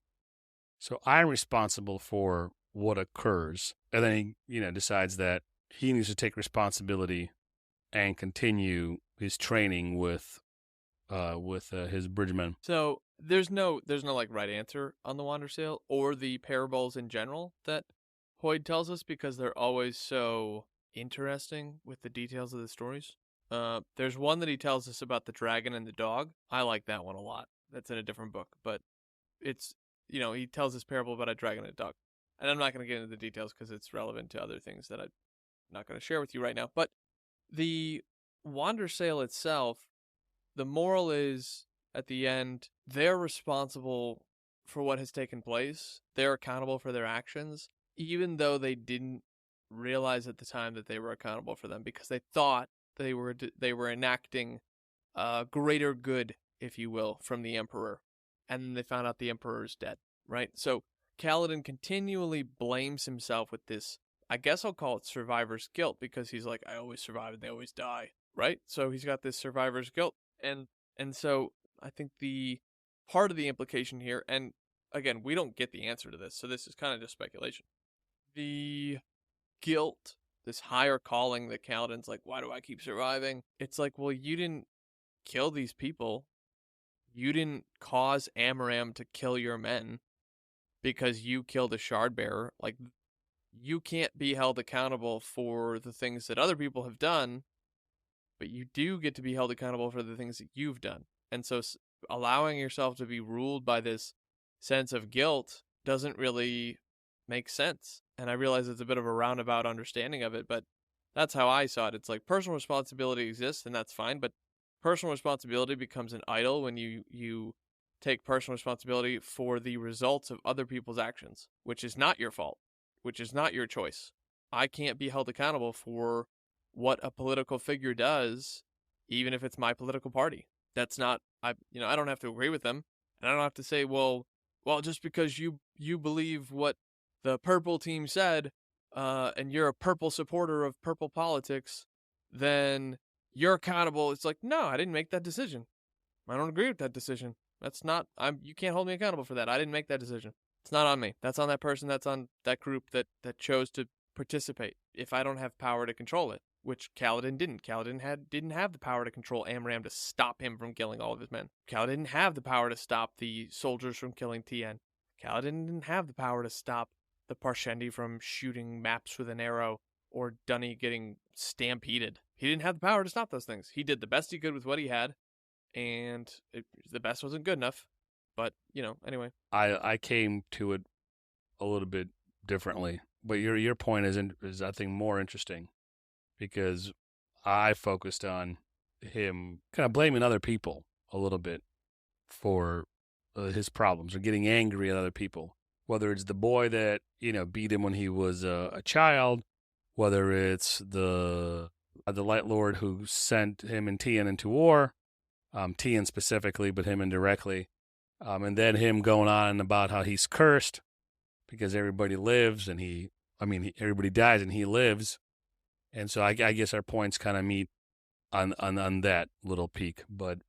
So I'm responsible for what occurs. And then he, decides that he needs to take responsibility and continue his training with his bridgemen. So there's no like right answer on the Wandersail or the parables in general that Hoyd tells us, because they're always so interesting with the details of the stories. There's one that he tells us about the dragon and the dog. I like that one a lot. That's in a different book, but it's, he tells this parable about a dragon and a dog. And I'm not going to get into the details because it's relevant to other things that I'm not going to share with you right now. But the Wandersail itself, the moral is, at the end, they're responsible for what has taken place. They're accountable for their actions, even though they didn't realize at the time that they were accountable for them, because they thought they were enacting greater good, if you will, from the Emperor, and then they found out the Emperor is dead, right? So Kaladin continually blames himself with this, I guess I'll call it survivor's guilt, because he's like, I always survive and they always die, right? So he's got this survivor's guilt. And so I think the part of the implication here, and again, we don't get the answer to this, so this is kind of just speculation. The guilt, this higher calling that Kaladin's like, why do I keep surviving? It's like, well, you didn't kill these people. You didn't cause Amaram to kill your men because you killed a shard bearer. Like, you can't be held accountable for the things that other people have done, but you do get to be held accountable for the things that you've done. And so allowing yourself to be ruled by this sense of guilt doesn't really make sense. And I realize it's a bit of a roundabout understanding of it, but that's how I saw it. It's like personal responsibility exists, and that's fine, but personal responsibility becomes an idol when you take personal responsibility for the results of other people's actions, which is not your fault, which is not your choice. I can't be held accountable for what a political figure does, even if it's my political party. That's not, I don't have to agree with them, and I don't have to say, well, just because you believe what the purple team said, and you're a purple supporter of purple politics, then you're accountable. It's like, no, I didn't make that decision. I don't agree with that decision. That's not, you can't hold me accountable for that. I didn't make that decision. It's not on me. That's on that person. That's on that group that chose to participate. If I don't have power to control it, which Kaladin didn't. Kaladin didn't have the power to control Amaram to stop him from killing all of his men. Kaladin didn't have the power to stop the soldiers from killing Tien. Kaladin didn't have the power to stop the Parshendi from shooting maps with an arrow or Dunny getting stampeded. He didn't have the power to stop those things. He did the best he could with what he had, and the best wasn't good enough. But, anyway. I came to it a little bit differently, but your point is I think more interesting, because I focused on him kind of blaming other people a little bit for his problems, or getting angry at other people, whether it's the boy that beat him when he was a child, whether it's the Light Lord who sent him and Tien into war, Tien specifically, but him indirectly. And then him going on about how he's cursed because everybody lives and everybody dies and he lives. And so I guess our points kind of meet on that little peak. But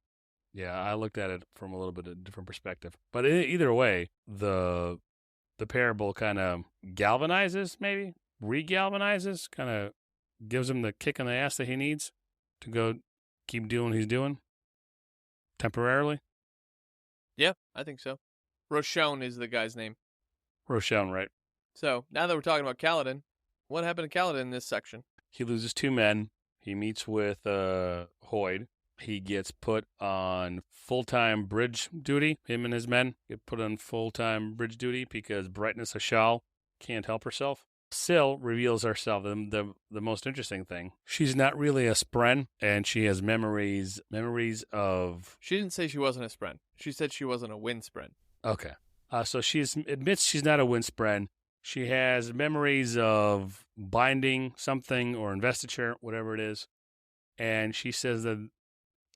yeah, I looked at it from a little bit of a different perspective. But either way, the parable kind of galvanizes, maybe re-galvanizes, kind of gives him the kick in the ass that he needs to go keep doing what he's doing temporarily. Yeah, I think so. Roshon is the guy's name. Roshon, right. So, now that we're talking about Kaladin, what happened to Kaladin in this section? He loses 2 men. He meets with Hoyd. He gets put on full-time bridge duty. Him and his men get put on full-time bridge duty because Brightness Ashal can't help herself. Syl reveals herself the most interesting thing. She's not really a Spren, and she has memories of... She didn't say she wasn't a Spren. She said she wasn't a Wind Spren. Okay. So she admits she's not a Wind Spren. She has memories of binding something or investiture, whatever it is. And she says that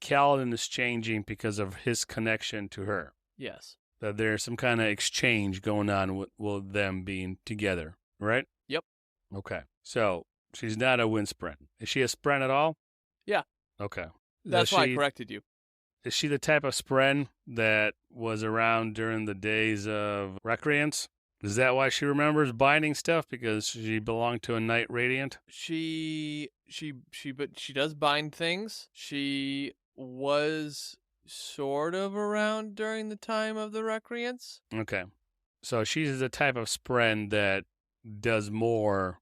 Kaladin is changing because of his connection to her. Yes. That there's some kind of exchange going on with them being together, right? Yep. Okay. So she's not a Wind Spren. Is she a Spren at all? Yeah. Okay. That's why I corrected you. Is she the type of Spren that was around during the days of Recreants? Is that why she remembers binding stuff? Because she belonged to a Knight Radiant? But she does bind things. She was sort of around during the time of the Recreants. Okay. So she's the type of Spren that does more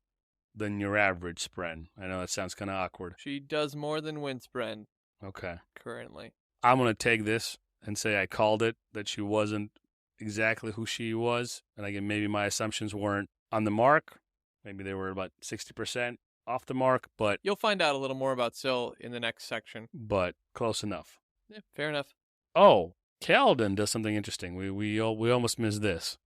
than your average Spren. I know that sounds kind of awkward. She does more than Wind Spren. Okay. Currently. I'm going to take this and say I called it, that she wasn't exactly who she was. And again, maybe my assumptions weren't on the mark. Maybe they were about 60% off the mark, but... You'll find out a little more about Syl in the next section. But close enough. Yeah, fair enough. Oh, Kaladin does something interesting. We almost missed this.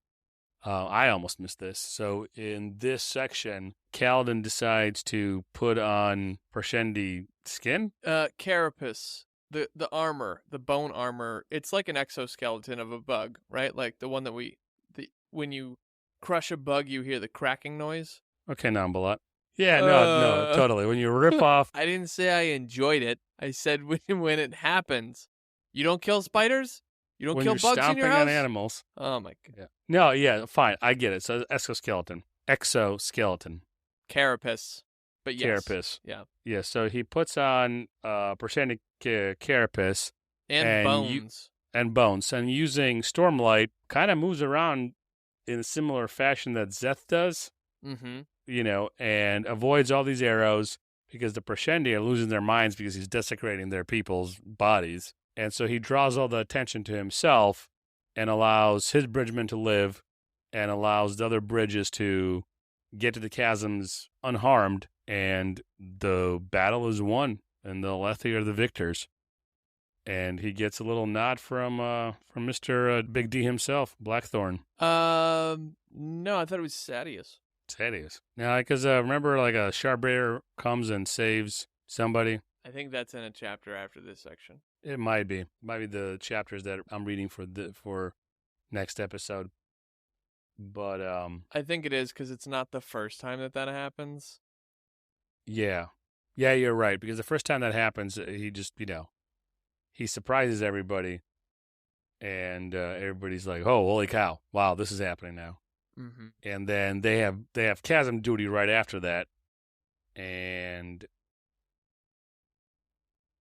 I almost missed this. So in this section, Kaladin decides to put on Parshendi skin? Carapace. The armor, the bone armor, it's like an exoskeleton of a bug, right? Like the one that when you crush a bug, you hear the cracking noise. Okay, Nambalat. Yeah, no, totally. When you rip off, I didn't say I enjoyed it. I said when it happens. You don't kill spiders? You don't when kill you're bugs in stomping your house? on animals. Oh my god. Yeah. No, yeah, fine. I get it. So exoskeleton. Carapace. But yes. Carapace. Yeah. Yeah, so he puts on prosthetic carapace And bones. and bones, and using Stormlight, kind of moves around in a similar fashion that Zeth does, Mm-hmm. And avoids all these arrows because the Proshendi are losing their minds because he's desecrating their people's bodies. And so he draws all the attention to himself and allows his bridgemen to live and allows the other bridges to get to the chasms unharmed. And the battle is won, and the Alethi are the victors. And he gets a little nod from Mr. Big D himself, Blackthorn. No, I thought it was Sadius. Sadius. Now, because remember, like a Sharbraider comes and saves somebody. I think that's in a chapter after this section. It might be. Might be the chapters that I'm reading for next episode. But I think it is because it's not the first time that happens. Yeah, you're right. Because the first time that happens, he just he surprises everybody, and everybody's like, "Oh, holy cow! Wow, this is happening now." Mm-hmm. And then they have chasm duty right after that, and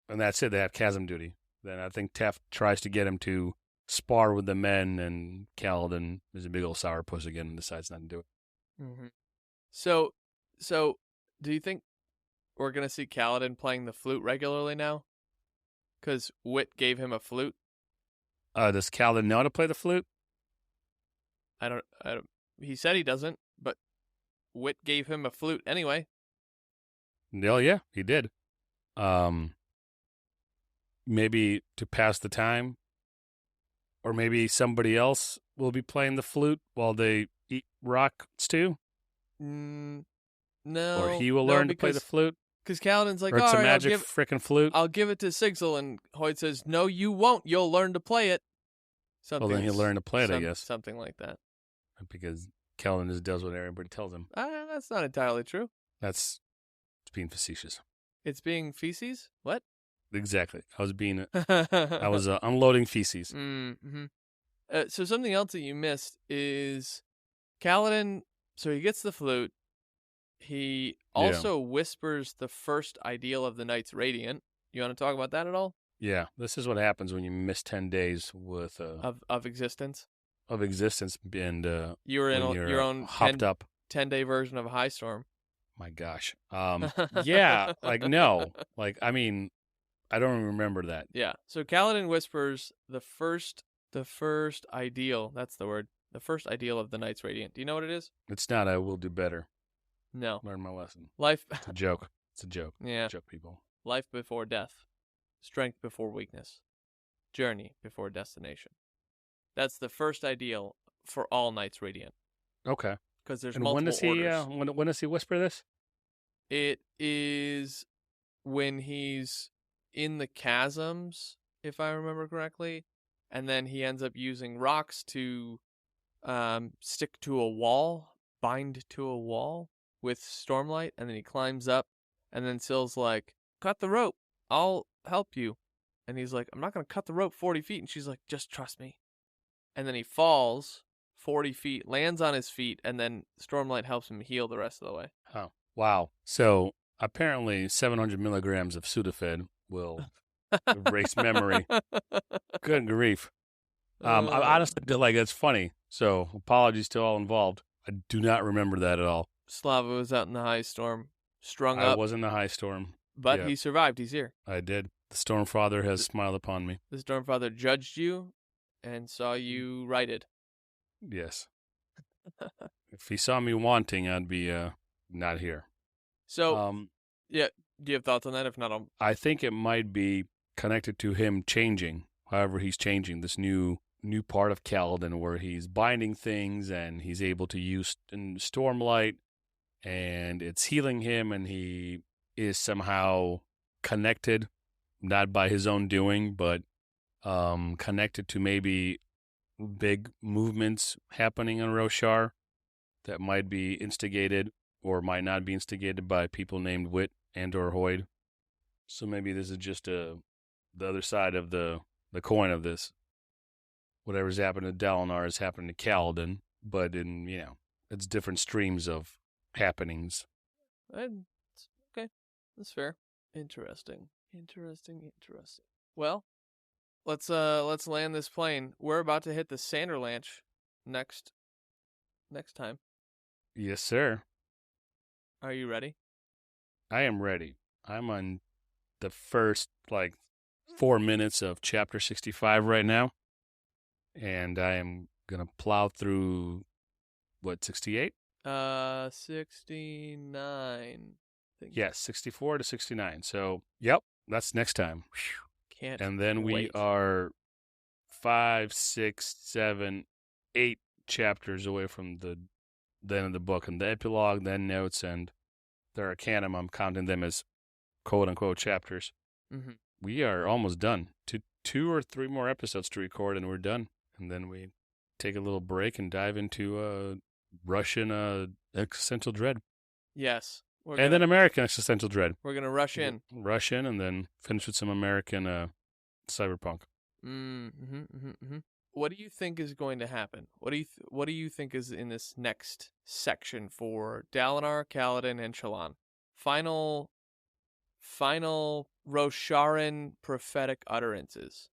that's it. They have chasm duty. Then I think Teft tries to get him to spar with the men, and Kaladin is a big old sourpuss again and decides not to do it. Mm-hmm. So, do you think we're gonna see Kaladin playing the flute regularly now? Because Wit gave him a flute. Does Kaladin know how to play the flute? I don't. He said he doesn't, but Wit gave him a flute anyway. Oh yeah, he did. Maybe to pass the time, or maybe somebody else will be playing the flute while they eat rock stew. No. Or he will learn to play the flute. Because Kaladin's like, or it's all a right, magic frickin' flute. I'll give it to Sigzil, and Hoyt says, no, you won't. You'll learn to play it. Well, then he'll learn to play it, I guess. Something like that. Because Kaladin just does what everybody tells him. That's not entirely true. It's being facetious. It's being feces? What? Exactly. I was unloading feces. Mm-hmm. So something else that you missed is Kaladin, so he gets the flute. He also whispers the first ideal of the Knights Radiant. You want to talk about that at all? Yeah, this is what happens when you miss 10 days with of existence. Of existence, and you were in your own hopped up 10-day version of High Storm. My gosh. Yeah, no. I mean, I don't even remember that. Yeah. So Kaladin whispers the first ideal, that's the word. The first ideal of the Knights Radiant. Do you know what it is? It's not I will do better. No. Learn my lesson. Life. It's a joke. It's a joke. Yeah. Joke, people. Life before death. Strength before weakness. Journey before destination. That's the first ideal for all Knights Radiant. Okay. Because there's and multiple orders. When does he whisper this? It is when he's in the chasms, if I remember correctly, and then he ends up using rocks to stick to a wall, bind to a wall with Stormlight, and then he climbs up, and then Syl's like, cut the rope, I'll help you. And he's like, I'm not going to cut the rope 40 feet. And she's like, just trust me. And then he falls 40 feet, lands on his feet, and then Stormlight helps him heal the rest of the way. Oh, wow. So apparently 700 milligrams of Sudafed will erase memory. Good grief. I honestly did it's funny. So apologies to all involved. I do not remember that at all. Slava was out in the high storm, strung up. I was in the high storm. But he survived. He's here. I did. The Stormfather has smiled upon me. The Stormfather judged you and saw you righted. Yes. If he saw me wanting, I'd be not here. So, yeah, do you have thoughts on that? If not, I think it might be connected to him changing. However, he's changing this new part of Kaladin where he's binding things and he's able to use Stormlight and it's healing him and he is somehow connected, not by his own doing, but connected to maybe big movements happening in Roshar. that might be instigated or might not be instigated by people named Wit and or Hoyd. So maybe this is just the other side of the coin of this. Whatever's happened to Dalinar has happened to Kaladin, but in, it's different streams of happenings. Okay, that's fair. Interesting. Well, let's land this plane. We're about to hit the Sanderlanche next time. Yes, sir. Are you ready? I am ready. I'm on the first 4 minutes of chapter 65 right now, and I am gonna plow through 68? 69. Yes, 64 to 69. So, yep, that's next time. Can't. And then we wait. are 5, 6, 7, 8 chapters away from the end of the book, and the epilogue, then notes, and the Arcanum. I'm counting them as quote unquote chapters. Mm-hmm. We are almost done. Two or three more episodes to record, and we're done. And then we take a little break and dive into Russian existential dread. Yes. Then American existential dread. We're going to rush in. Rush in and then finish with some American cyberpunk. What do you think is going to happen? What do you think is in this next section for Dalinar, Kaladin, and Shallan? Final Rosharan prophetic utterances.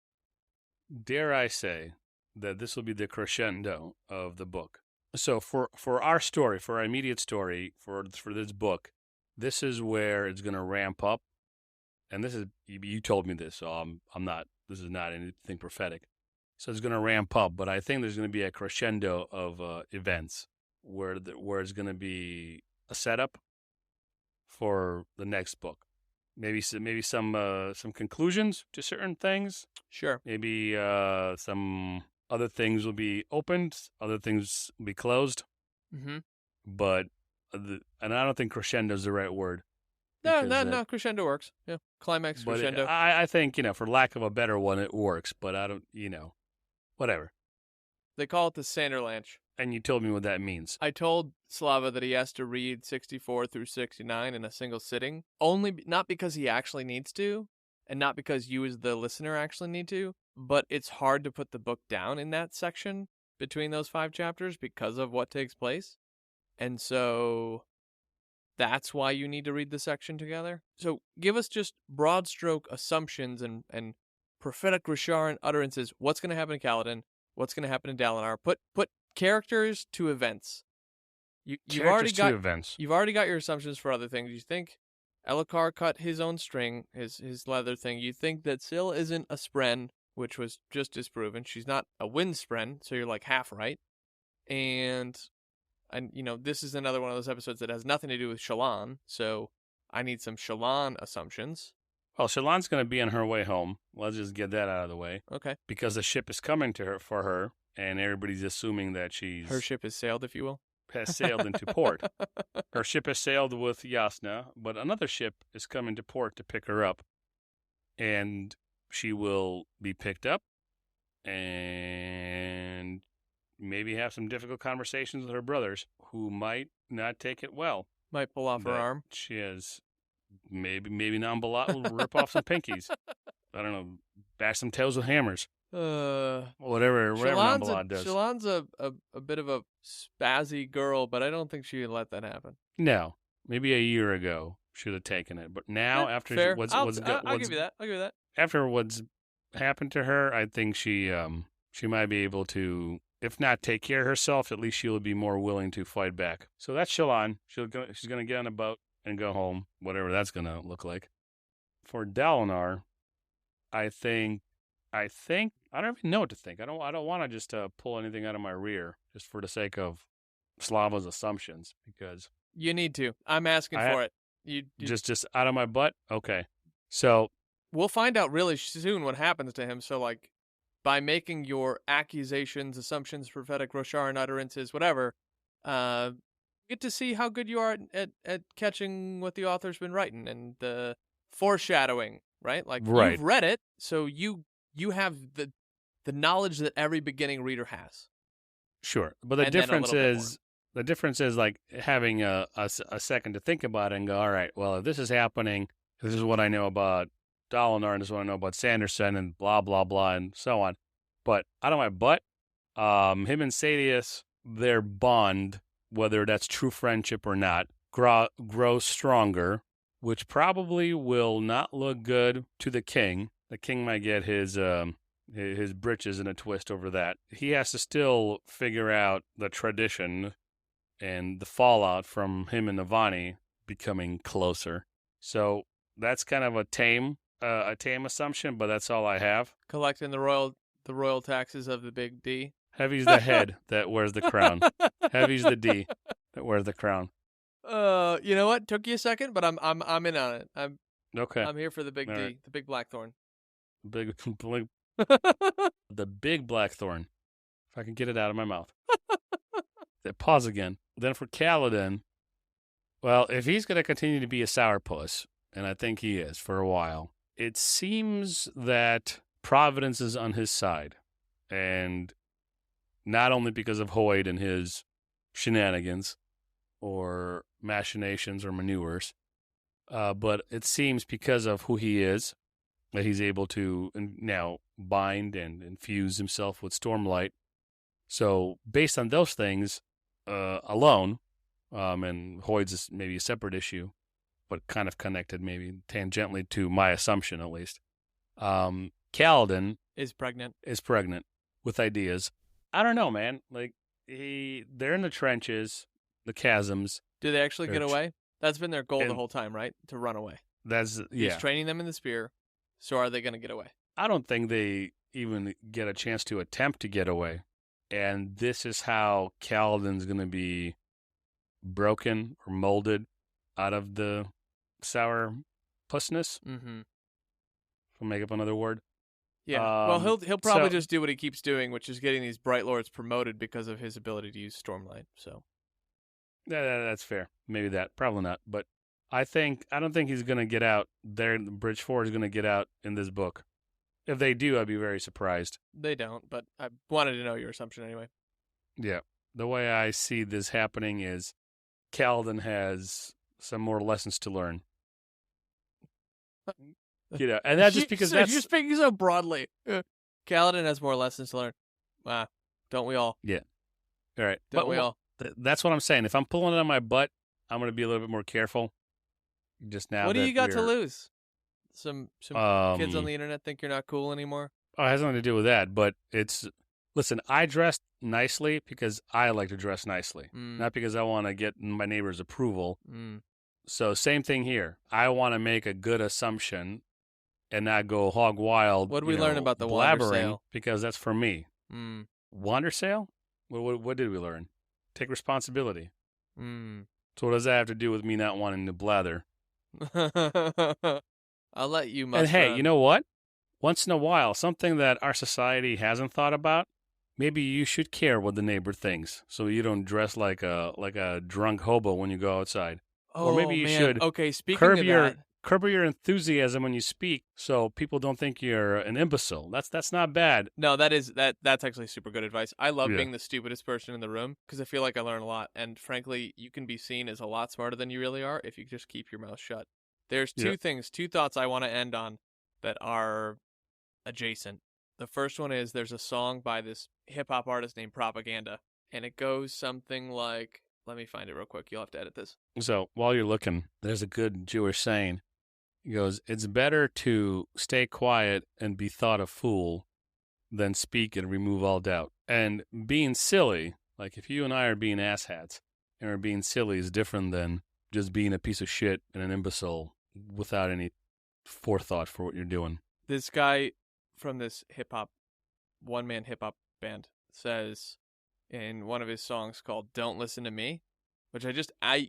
Dare I say that this will be the crescendo of the book. So for our story, for our immediate story, for this book, this is where it's going to ramp up. And this is, you told me this, so I'm not, this is not anything prophetic. So it's going to ramp up, but I think there's going to be a crescendo of events where it's going to be a setup for the next book. Maybe some conclusions to certain things. Sure. Maybe some other things will be opened, other things will be closed. Mm-hmm. But and I don't think crescendo is the right word. No, crescendo works. Yeah, climax, crescendo. I think, for lack of a better one, it works. But I don't, whatever. They call it the Sanderlanche. And you told me what that means. I told Slava that he has to read 64 through 69 in a single sitting. Not because he actually needs to, and not because you as the listener actually need to, but it's hard to put the book down in that section between those 5 chapters because of what takes place. And so that's why you need to read the section together. So give us just broad stroke assumptions and prophetic Rosharan utterances. What's going to happen to Kaladin? What's going to happen to Dalinar? Put characters to events. You've already got your assumptions for other things. You think Elhokar cut his own string, his leather thing. You think that Syl isn't a spren, which was just disproven. She's not a wind spren, so you're like half right. And this is another one of those episodes that has nothing to do with Shallan, so I need some Shallan assumptions. Well, Shallan's going to be on her way home. Let's just get that out of the way. Okay. Because the ship is coming to her for her, and everybody's assuming that her ship has sailed, if you will. Has sailed into port. Her ship has sailed with Yasna, but another ship is coming to port to pick her up. And she will be picked up and maybe have some difficult conversations with her brothers who might not take it well. Might pull off her arm. She has maybe Nambalat will rip off some pinkies. I don't know, bash some tails with hammers. Whatever Nambalat does. Shallan's a bit of a spazzy girl, but I don't think she would let that happen. No, maybe a year ago she would have taken it, but now after fair. I'll give you that. After what's happened to her, I think she might be able to, if not take care of herself, at least she'll be more willing to fight back. So that's Shallan. She's gonna get on a boat and go home, whatever that's gonna look like. For Dalinar, I think I don't even know what to think. I don't want to just pull anything out of my rear just for the sake of Slava's assumptions, because you need to. I'm asking for it. You just out of my butt. Okay, so we'll find out really soon what happens to him. So by making your accusations, assumptions, prophetic Rosharan utterances, whatever, get to see how good you are at catching what the author's been writing and the foreshadowing, right? You've read it, so you have the knowledge that every beginning reader has. Sure, but the difference is The difference is like having a second to think about it and go, all right, well, if this is happening, this is what I know about Dalinar, and this is what I know about Sanderson, and blah, blah, blah, and so on. But out of my butt, him and Sadius, their bond, whether that's true friendship or not, grows stronger, which probably will not look good to the king. The king might get his britches in a twist over that. He has to still figure out the tradition and the fallout from him and Navani becoming closer. So that's kind of a tame assumption, but that's all I have. Collecting the royal taxes of the big D. Heavy's the head that wears the crown. Heavy's the D that wears the crown. You know what? Took you a second, but I'm in on it. Okay. I'm here for the big All D, right. the big blackthorn. The big blackthorn. If I can get it out of my mouth. Pause again. Then for Kaladin, well, if he's going to continue to be a sourpuss, and I think he is for a while, it seems that Providence is on his side. And not only because of Hoyd and his shenanigans or machinations or maneuvers, but it seems because of who he is that he's able to now bind and infuse himself with Stormlight. So based on those things alone, and Hoyd's is maybe a separate issue, but kind of connected maybe tangentially to my assumption at least, Kaladin Is pregnant with ideas. I don't know, man. Like they're in the trenches, the chasms. Do they actually get away? That's been their goal the and- whole time, right? To run away. That's He's training them in the spear. So are they going to get away? I don't think they even get a chance to attempt to get away. And this is how Kaladin's going to be broken or molded out of the sour pussness. Mm-hmm. If I make up another word. Yeah. Well, he'll probably so- just do what he keeps doing, which is getting these Bright Lords promoted because of his ability to use Stormlight. So That's fair. Maybe that. Probably not. But I don't think he's going to get out there. Bridge 4 is going to get out in this book. If they do, I'd be very surprised. they don't, but I wanted to know your assumption anyway. Yeah. The way I see this happening is Kaladin has some more lessons to learn. And that's just because You're speaking so broadly. Kaladin has more lessons to learn. Don't we all? Yeah. All right. Don't we all? That's what I'm saying. If I'm pulling it on my butt, I'm going to be a little bit more careful. Just now. What do that you got to we're- lose? Some kids on the internet think you're not cool anymore? Oh, it has nothing to do with that, but listen, I dress nicely because I like to dress nicely, not because I want to get my neighbor's approval. So same thing here. I want to make a good assumption and not go hog wild. What did we learn about the Wander blabbering, sale? because that's for me. Wander sale? What did we learn? Take responsibility. So what does that have to do with me not wanting to blather? I'll let you. And hey, you know what? Once in a while, something that our society hasn't thought about, maybe you should care what the neighbor thinks, so you don't dress like a drunk hobo when you go outside. Or maybe you should speaking curb of your that, curb your enthusiasm when you speak, so people don't think you're an imbecile. That's not bad. no, that's actually super good advice. I love Yeah. being the stupidest person in the room because I feel like I learn a lot, and frankly, you can be seen as a lot smarter than you really are if you just keep your mouth shut. There's two thoughts I want to end on that are adjacent. The first one is there's a song by this hip-hop artist named Propaganda, and it goes something like, let me find it real quick. You'll have to edit this. So while you're looking, there's a good Jewish saying. It goes, "It's better to stay quiet and be thought a fool than speak and remove all doubt." And being silly, like if you and I are being asshats and are being silly, is different than just being a piece of shit and an imbecile without any forethought for what you're doing. This guy from this one-man hip-hop band says in one of his songs called Don't Listen to Me, which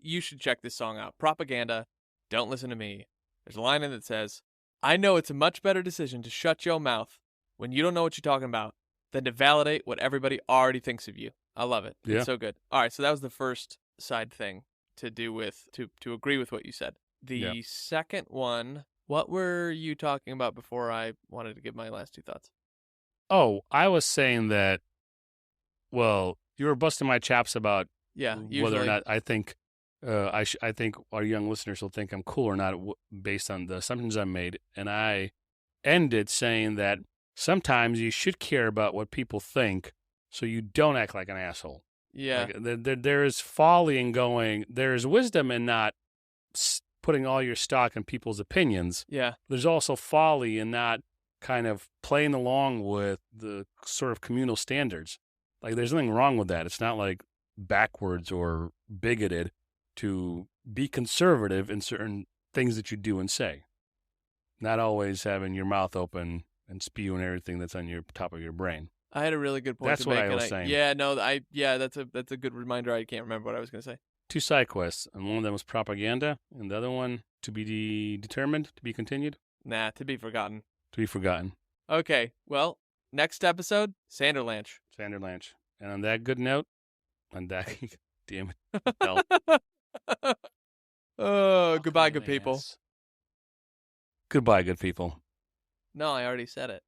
you should check this song out. Propaganda, Don't Listen to Me. There's a line in it that says, "I know it's a much better decision to shut your mouth when you don't know what you're talking about than to validate what everybody already thinks of you." I love it. Yeah. It's so good. All right, so that was the first side thing to do with, to agree with what you said. The second one, what were you talking about before I wanted to give my last two thoughts? Oh, I was saying that, well, you were busting my chops about Yeah, whether usually. or not I think I think our young listeners will think I'm cool or not based on the assumptions I made. And I ended saying that sometimes you should care about what people think so you don't act like an asshole. Yeah. Like there is folly in going. There is wisdom in not putting all your stock in people's opinions. Yeah. There's also folly in not kind of playing along with the sort of communal standards. Like there's nothing wrong with that. It's not like backwards or bigoted to be conservative in certain things that you do and say. Not always having your mouth open and spewing everything that's on your top of your brain. I had a really good point That's to what make. I was saying. That's a good reminder. I can't remember what I was going to say. 2 side quests, and one of them was propaganda, and the other one to be determined, to be continued. Nah, to be forgotten. To be forgotten. Okay, well, next episode, Sanderlanche. Sanderlanche. And on that good note, damn it. Hell. Oh, goodbye, good people. Yes. Goodbye, good people. No, I already said it.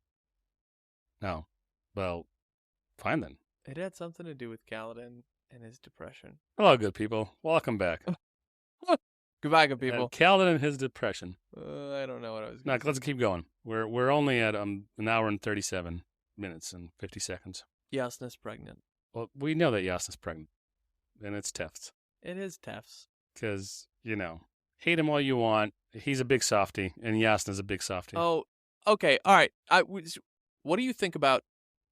No. Well, fine then. It had something to do with Kaladin and his depression. Hello, good people. Welcome back. Goodbye, good people. Calvin and his depression. I don't know what I was No, going to let's keep going. We're only at an hour and 37 minutes and 50 seconds. Yasna's pregnant. Well, we know that Yasna's pregnant, and it's Tefts. It is Tefts. Because, hate him all you want. He's a big softy, and Yasna's a big softy. Oh, okay. All right. What do you think about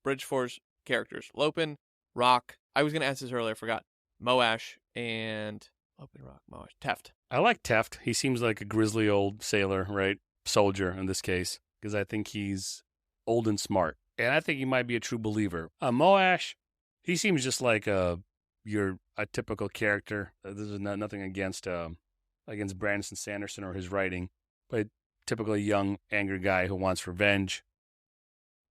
Bridge 4's characters? Lopin, Rock. I was going to ask this earlier. I forgot. Moash and Lopin, Rock, Moash. Teft. I like Teft. He seems like a grizzly old sailor, right? Soldier in this case, because I think he's old and smart. And I think he might be a true believer. Moash, he seems just like a typical character. This is nothing against Brandon Sanderson or his writing, but typically young, angry guy who wants revenge.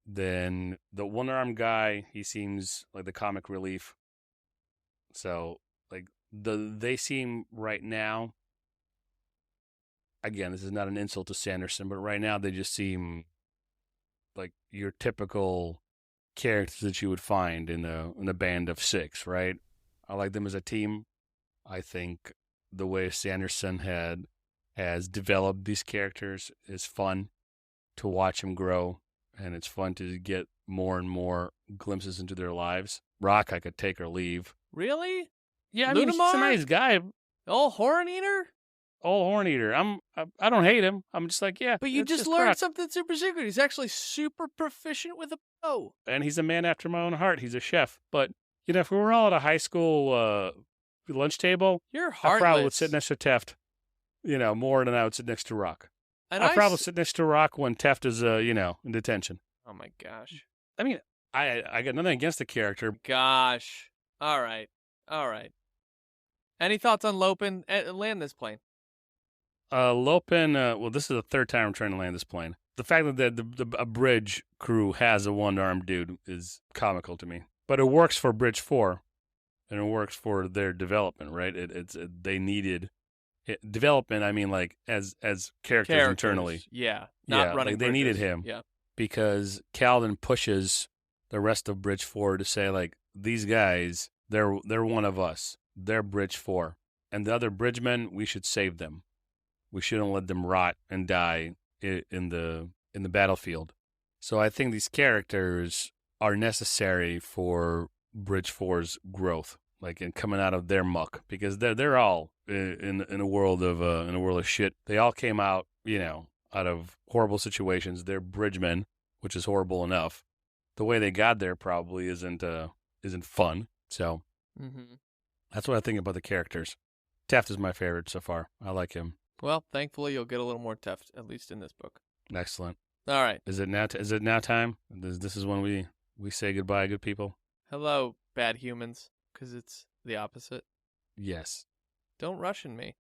Then the one-armed guy, he seems like the comic relief. So, like, they seem right now, again, this is not an insult to Sanderson, but right now they just seem like your typical characters that you would find in a band of 6, right? I like them as a team. I think the way Sanderson has developed these characters is fun to watch him grow, and it's fun to get more and more glimpses into their lives. Rock, I could take or leave. Really? Yeah, I mean, he's a nice guy. Old Horn Eater? Old Horn Eater. I don't hate him. I'm just like, yeah. But you just learned something super secret. He's actually super proficient with a bow. And he's a man after my own heart. He's a chef. But, if we were all at a high school lunch table, you're heartless. I probably would sit next to Teft, more than I would sit next to Rock. And I'd probably sit next to Rock when Teft is, in detention. Oh, my gosh. I mean, I got nothing against the character. Gosh. All right. Any thoughts on Lopin? Land this plane. Lopin, well, this is the third time I'm trying to land this plane. The fact that a bridge crew has a one-armed dude is comical to me. But it works for Bridge 4, and it works for their development, right? They needed development. I mean, like as characters internally. Yeah, not running. Like they needed him. Yeah, because Calvin pushes the rest of Bridge 4 to say, like, these guys, they're one of us. They're Bridge 4, and the other bridgemen, we should save them. We shouldn't let them rot and die in the battlefield. So I think these characters are necessary for Bridge 4's growth, like in coming out of their muck, because they're all in a world of shit. They all came out, out of horrible situations. They're bridgemen, which is horrible enough. The way they got there probably isn't fun. So that's what I think about the characters. Teft is my favorite so far. I like him. Well, thankfully you'll get a little more Teft, at least in this book. Excellent. All right. Is it now time? This is when we say goodbye, good people? Hello, bad humans, because it's the opposite. Yes. Don't Russian me.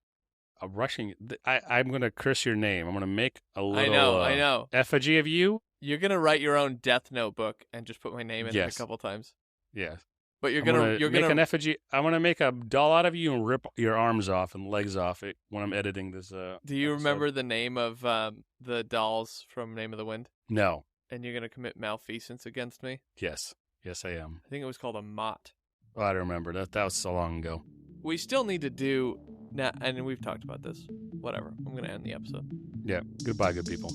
I'm rushing. I'm going to curse your name. I'm going to make a little I know. effigy of you. You're going to write your own death notebook and just put my name in it a couple times. Yes. But you're gonna make an effigy. I'm going to make a doll out of you and rip your arms off and legs off it when I'm editing this. Do you remember the name of the dolls from Name of the Wind? No. And you're going to commit malfeasance against me? Yes. Yes, I am. I think it was called a mott. Oh, I don't remember. That was so long ago. We still need to do now, and we've talked about this. Whatever. I'm gonna end the episode. Yeah. Goodbye, good people.